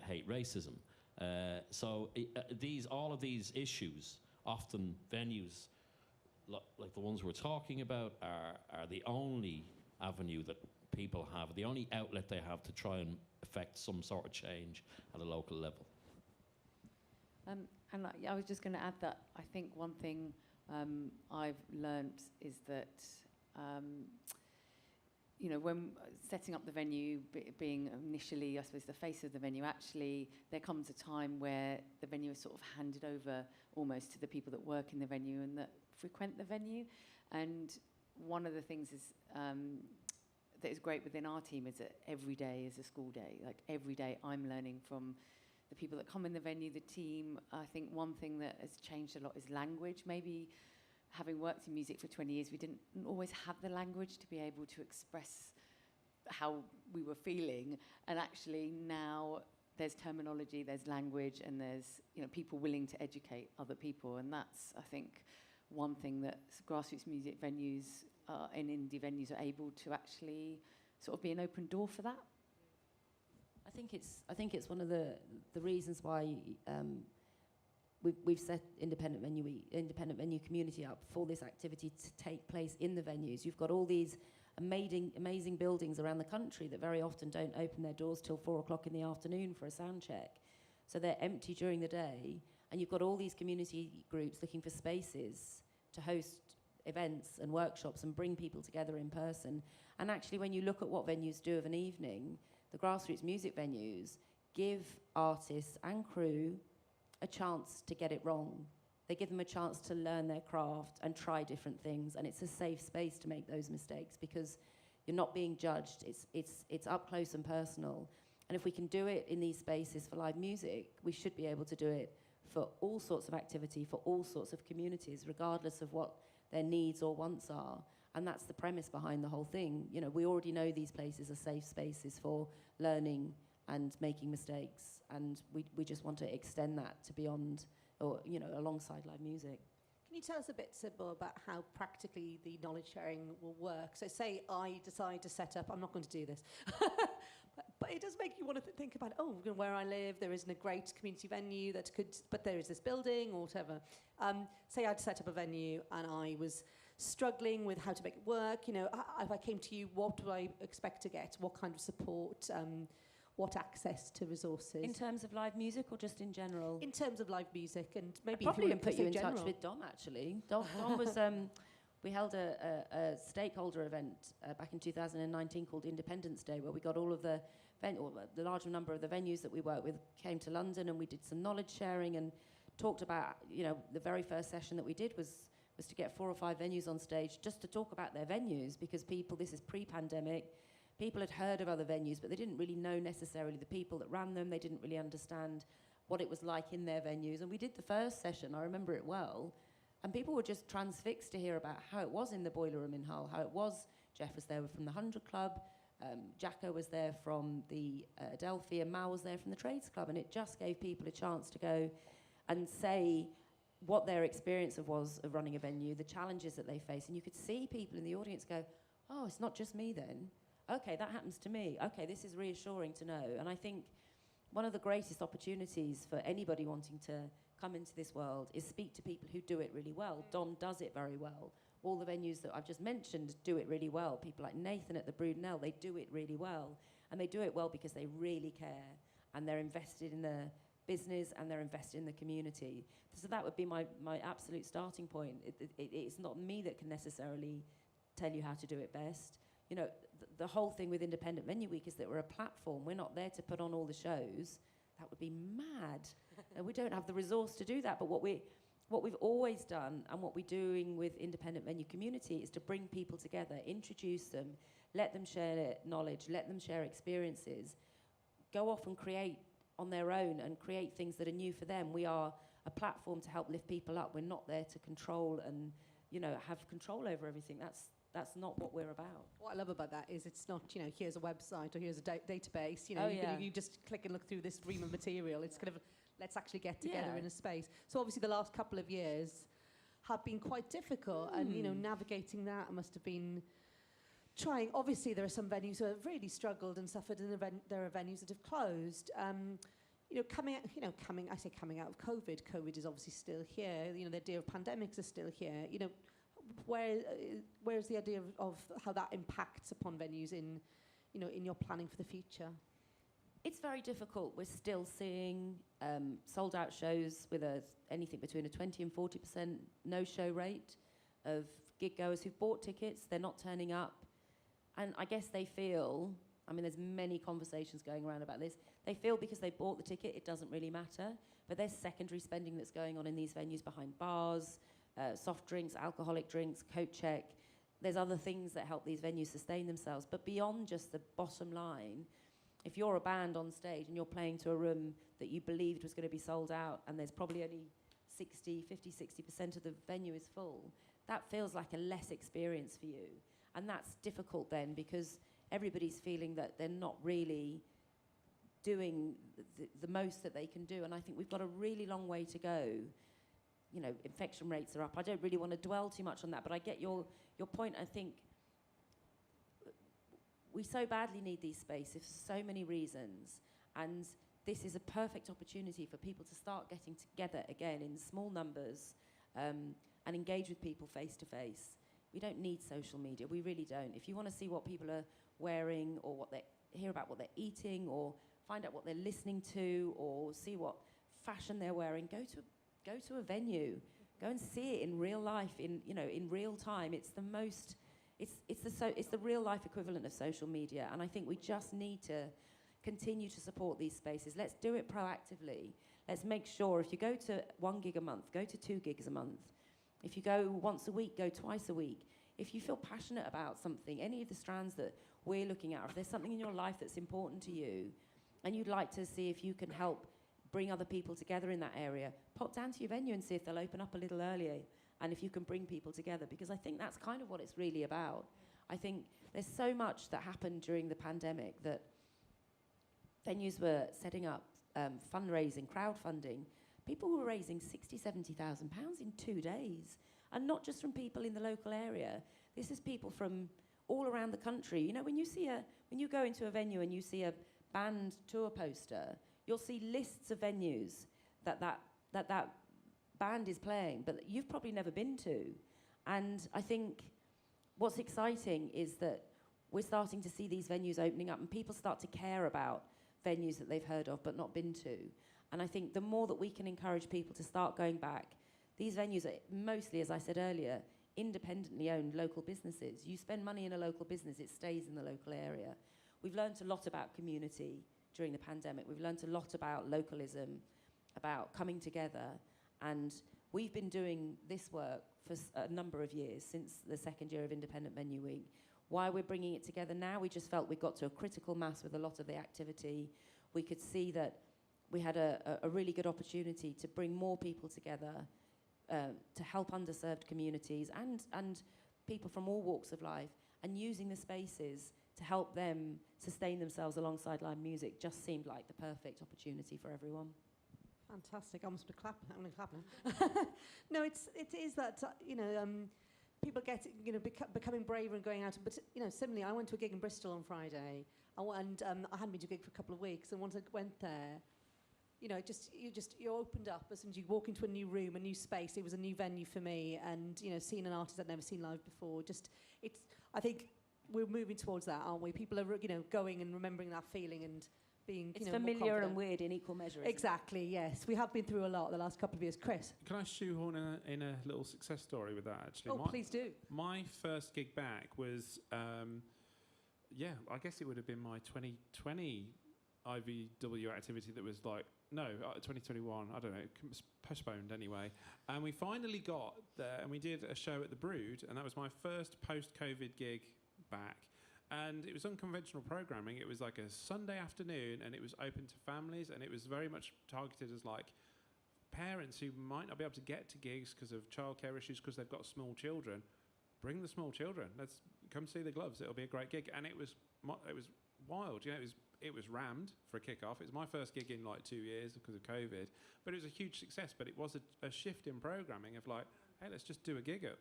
Hate Racism. So all of these issues, often venues like the ones we're talking about, are the only avenue that people have, the only outlet they have to try and affect some sort of change at a local level. I was just going to add that I think one thing I've learnt is that, when setting up the venue, being initially, I suppose, the face of the venue, actually there comes a time where the venue is sort of handed over almost to the people that work in the venue and that frequent the venue. And one of the things is that is great within our team is that every day is a school day. Like every day I'm learning from the people that come in the venue, the team. I think one thing that has changed a lot is language. Maybe having worked in music for 20 years, we didn't always have the language to be able to express how we were feeling. And actually now there's terminology, there's language, and there's people willing to educate other people. And that's, I think, one thing that grassroots music venues and indie venues are able to actually sort of be an open door for that. I think it's one of the reasons why we've set independent venue community up for this activity to take place in the venues. You've got all these amazing buildings around the country that very often don't open their doors till 4 o'clock in the afternoon for a sound check. So they're empty during the day, and you've got all these community groups looking for spaces to host events and workshops and bring people together in person. And actually, when you look at what venues do of an evening, the grassroots music venues give artists and crew a chance to get it wrong. They give them a chance to learn their craft and try different things, and it's a safe space to make those mistakes because you're not being judged. It's up close and personal. And if we can do it in these spaces for live music, we should be able to do it for all sorts of activity, for all sorts of communities, regardless of what their needs or wants are. And that's the premise behind the whole thing. We already know these places are safe spaces for learning and making mistakes, and we just want to extend that to beyond, or alongside live music. Can you tell us a bit, Sybil, about how practically the knowledge sharing will work? So say I decide to set up, I'm not going to do this, but it does make you want to think about, where I live, there isn't a great community venue that could, but there is this building or whatever. Say I'd set up a venue and I was struggling with how to make it work. If I came to you, what do I expect to get? What kind of support? What access to resources? In terms of live music or just in general? In terms of live music, and maybe probably if put you in general. touch with Dom, actually. Dom was, we held a stakeholder event back in 2019 called Independence Day, where we got all of the larger number of the venues that we work with came to London, and we did some knowledge sharing and talked about, the very first session that we did was to get 4 or 5 venues on stage just to talk about their venues, because this is pre-pandemic, people had heard of other venues, but they didn't really know necessarily the people that ran them. They didn't really understand what it was like in their venues. And we did the first session, I remember it well, and people were just transfixed to hear about how it was in the Boiler Room in Hull, how it was. Jeff was there from the 100 Club, Jacko was there from the Adelphi, and Mal was there from the Trades Club, and it just gave people a chance to go and say what their experience was of running a venue, the challenges that they face. And you could see people in the audience go, oh, it's not just me then. Okay, that happens to me. Okay, this is reassuring to know. And I think one of the greatest opportunities for anybody wanting to come into this world is speak to people who do it really well. Dom does it very well. All the venues that I've just mentioned do it really well. People like Nathan at the Broodnell, they do it really well. And they do it well because they really care, and they're invested in the business and they're invested in the community. So that would be my absolute starting point. It's not me that can necessarily tell you how to do it best. The whole thing with Independent Venue Week is that we're a platform. We're not there to put on all the shows. That would be mad. We don't have the resource to do that. But what we've always done, and what we're doing with Independent Venue Community, is to bring people together, introduce them, let them share knowledge, let them share experiences, go off and create on their own and create things that are new for them. We are a platform to help lift people up. We're not there to control and have control over everything. That's not what we're about. What I love about that is it's not, here's a website or here's a database. You just click and look through this ream of material. It's kind of, let's actually get together in a space. So obviously the last couple of years have been quite difficult, and navigating that must have been trying. Obviously there are some venues who have really struggled and suffered, and there are venues that have closed. Coming out of COVID, COVID is obviously still here. The idea of pandemics is still here. Where's the idea of how that impacts upon venues in in your planning for the future? It's very difficult. We're still seeing sold out shows with anything between a 20 and 40% no-show rate of gig goers who've bought tickets, they're not turning up. And I guess they feel, I mean, there's many conversations going around about this, they feel because they bought the ticket, it doesn't really matter. But there's secondary spending that's going on in these venues behind bars, soft drinks, alcoholic drinks, coat check. There's other things that help these venues sustain themselves. But beyond just the bottom line, if you're a band on stage and you're playing to a room that you believed was going to be sold out and there's probably only 60% of the venue is full, that feels like a less experience for you. And that's difficult then because everybody's feeling that they're not really doing the most that they can do. And I think we've got a really long way to go. You know, infection rates are up. I don't really want to dwell too much on that, but I get your point. I think we so badly need these spaces for so many reasons. And this is a perfect opportunity for people to start getting together again in small numbers and engage with people face to face. We don't need social media. We really don't. If you want to see what people are wearing or hear about what they're eating or find out what they're listening to or see what fashion they're wearing, go to a venue. Go and see it in real life, in real time. It's the most, it's the real life equivalent of social media. And I think we just need to continue to support these spaces. Let's do it proactively. Let's make sure if you go to 1 gig a month, go to 2 gigs a month. If you go once a week, go twice a week. If you feel passionate about something, any of the strands that we're looking at, or if there's something in your life that's important to you, and you'd like to see if you can help bring other people together in that area, pop down to your venue and see if they'll open up a little earlier, and if you can bring people together, because I think that's kind of what it's really about. I think there's so much that happened during the pandemic that venues were setting up fundraising, crowdfunding. People were raising 60, 70,000 pounds in 2 days, and not just from people in the local area. This is people from all around the country. You know, when you go into a venue and you see a band tour poster, you'll see lists of venues that band is playing, but you've probably never been to. And I think what's exciting is that we're starting to see these venues opening up and people start to care about venues that they've heard of but not been to. And I think the more that we can encourage people to start going back, these venues are mostly, as I said earlier, independently owned local businesses. You spend money in a local business, it stays in the local area. We've learned a lot about community during the pandemic. We've learned a lot about localism, about coming together. And we've been doing this work for a number of years, since the second year of Independent Venue Week. Why we're bringing it together now, we just felt we got to a critical mass with a lot of the activity. We could see that we had a really good opportunity to bring more people together, to help underserved communities and people from all walks of life, and using the spaces to help them sustain themselves alongside live music just seemed like the perfect opportunity for everyone. Fantastic. I almost clap. I'm going to clap now. No, it is that, people becoming braver and going out. But, similarly, I went to a gig in Bristol on Friday, and I hadn't been to a gig for a couple of weeks, and once I went there, you opened up as soon as you walk into a new room, a new space. It was a new venue for me, and seeing an artist I'd never seen live before. I think we're moving towards that, aren't we? People are going and remembering that feeling and being it's more familiar confident. and weird in equal measure. Exactly. Yes, we have been through a lot the last couple of years. Chris, can I shoehorn in a little success story with that? Actually, please do. My first gig back was, I guess it would have been my 2020 IVW activity that was 2021, I don't know, postponed anyway. And we finally got there and we did a show at the Brood, and that was my first post-COVID gig back. And it was unconventional programming. It was like a Sunday afternoon, and it was open to families, and it was very much targeted as parents who might not be able to get to gigs because of childcare issues because they've got small children. Bring the small children. Let's come see the Gloves. It'll be a great gig. And it was wild. It was rammed for a kick-off. It was my first gig in 2 years because of COVID, but it was a huge success. But it was a shift in programming of hey, let's just do a gig at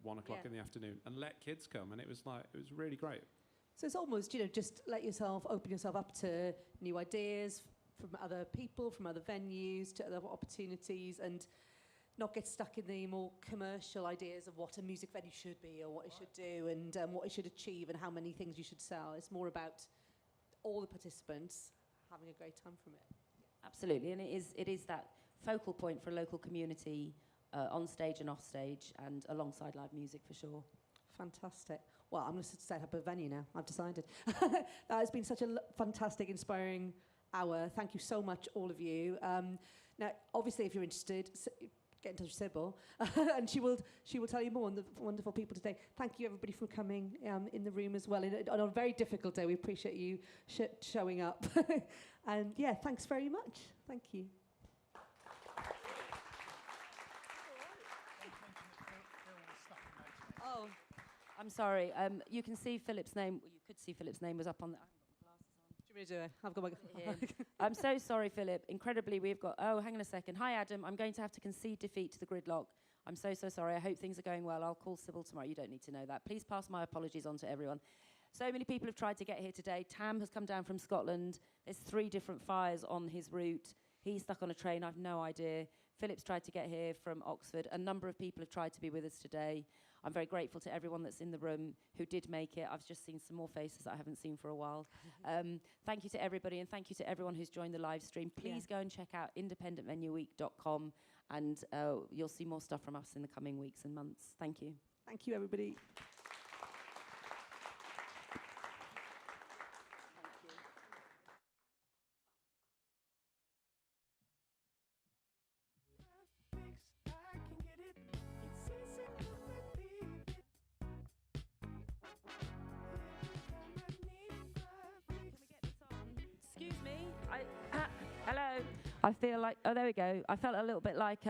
1 o'clock in the afternoon and let kids come. And it was really great. So it's almost, just open yourself up to new ideas from other people, from other venues, to other opportunities. And not get stuck in the more commercial ideas of what a music venue should be or what it should do and what it should achieve and how many things you should sell. It's more about all the participants having a great time from it. Absolutely, and it is that focal point for a local community on stage and off stage and alongside live music for sure. Fantastic. Well, I'm going to set up a venue now. I've decided. That has been such a fantastic, inspiring hour. Thank you so much, all of you. Now, obviously, if you're interested, get in touch with Sybil, and she will tell you more on the wonderful people today. Thank you, everybody, for coming in the room as well. On a very difficult day, we appreciate you showing up. And yeah, thanks very much. Thank you. Oh, I'm sorry. You can see Philip's name. Well, you could see Philip's name was up on the. Do you want me to do it? I've got my. Here. I'm so sorry, Philip. Incredibly, we've got. Oh, hang on a second. Hi, Adam. I'm going to have to concede defeat to the gridlock. I'm so sorry. I hope things are going well. I'll call Sybil tomorrow. You don't need to know that. Please pass my apologies on to everyone. So many people have tried to get here today. Tam has come down from Scotland. There's 3 different fires on his route. He's stuck on a train. I've no idea. Philip's tried to get here from Oxford. A number of people have tried to be with us today. I'm very grateful to everyone that's in the room who did make it. I've just seen some more faces that I haven't seen for a while. Thank you to everybody, and thank you to everyone who's joined the live stream. Please go and check out independentvenueweek.com, and you'll see more stuff from us in the coming weeks and months. Thank you. Thank you, everybody. Excuse me. Hello. I feel like, oh, there we go. I felt a little bit like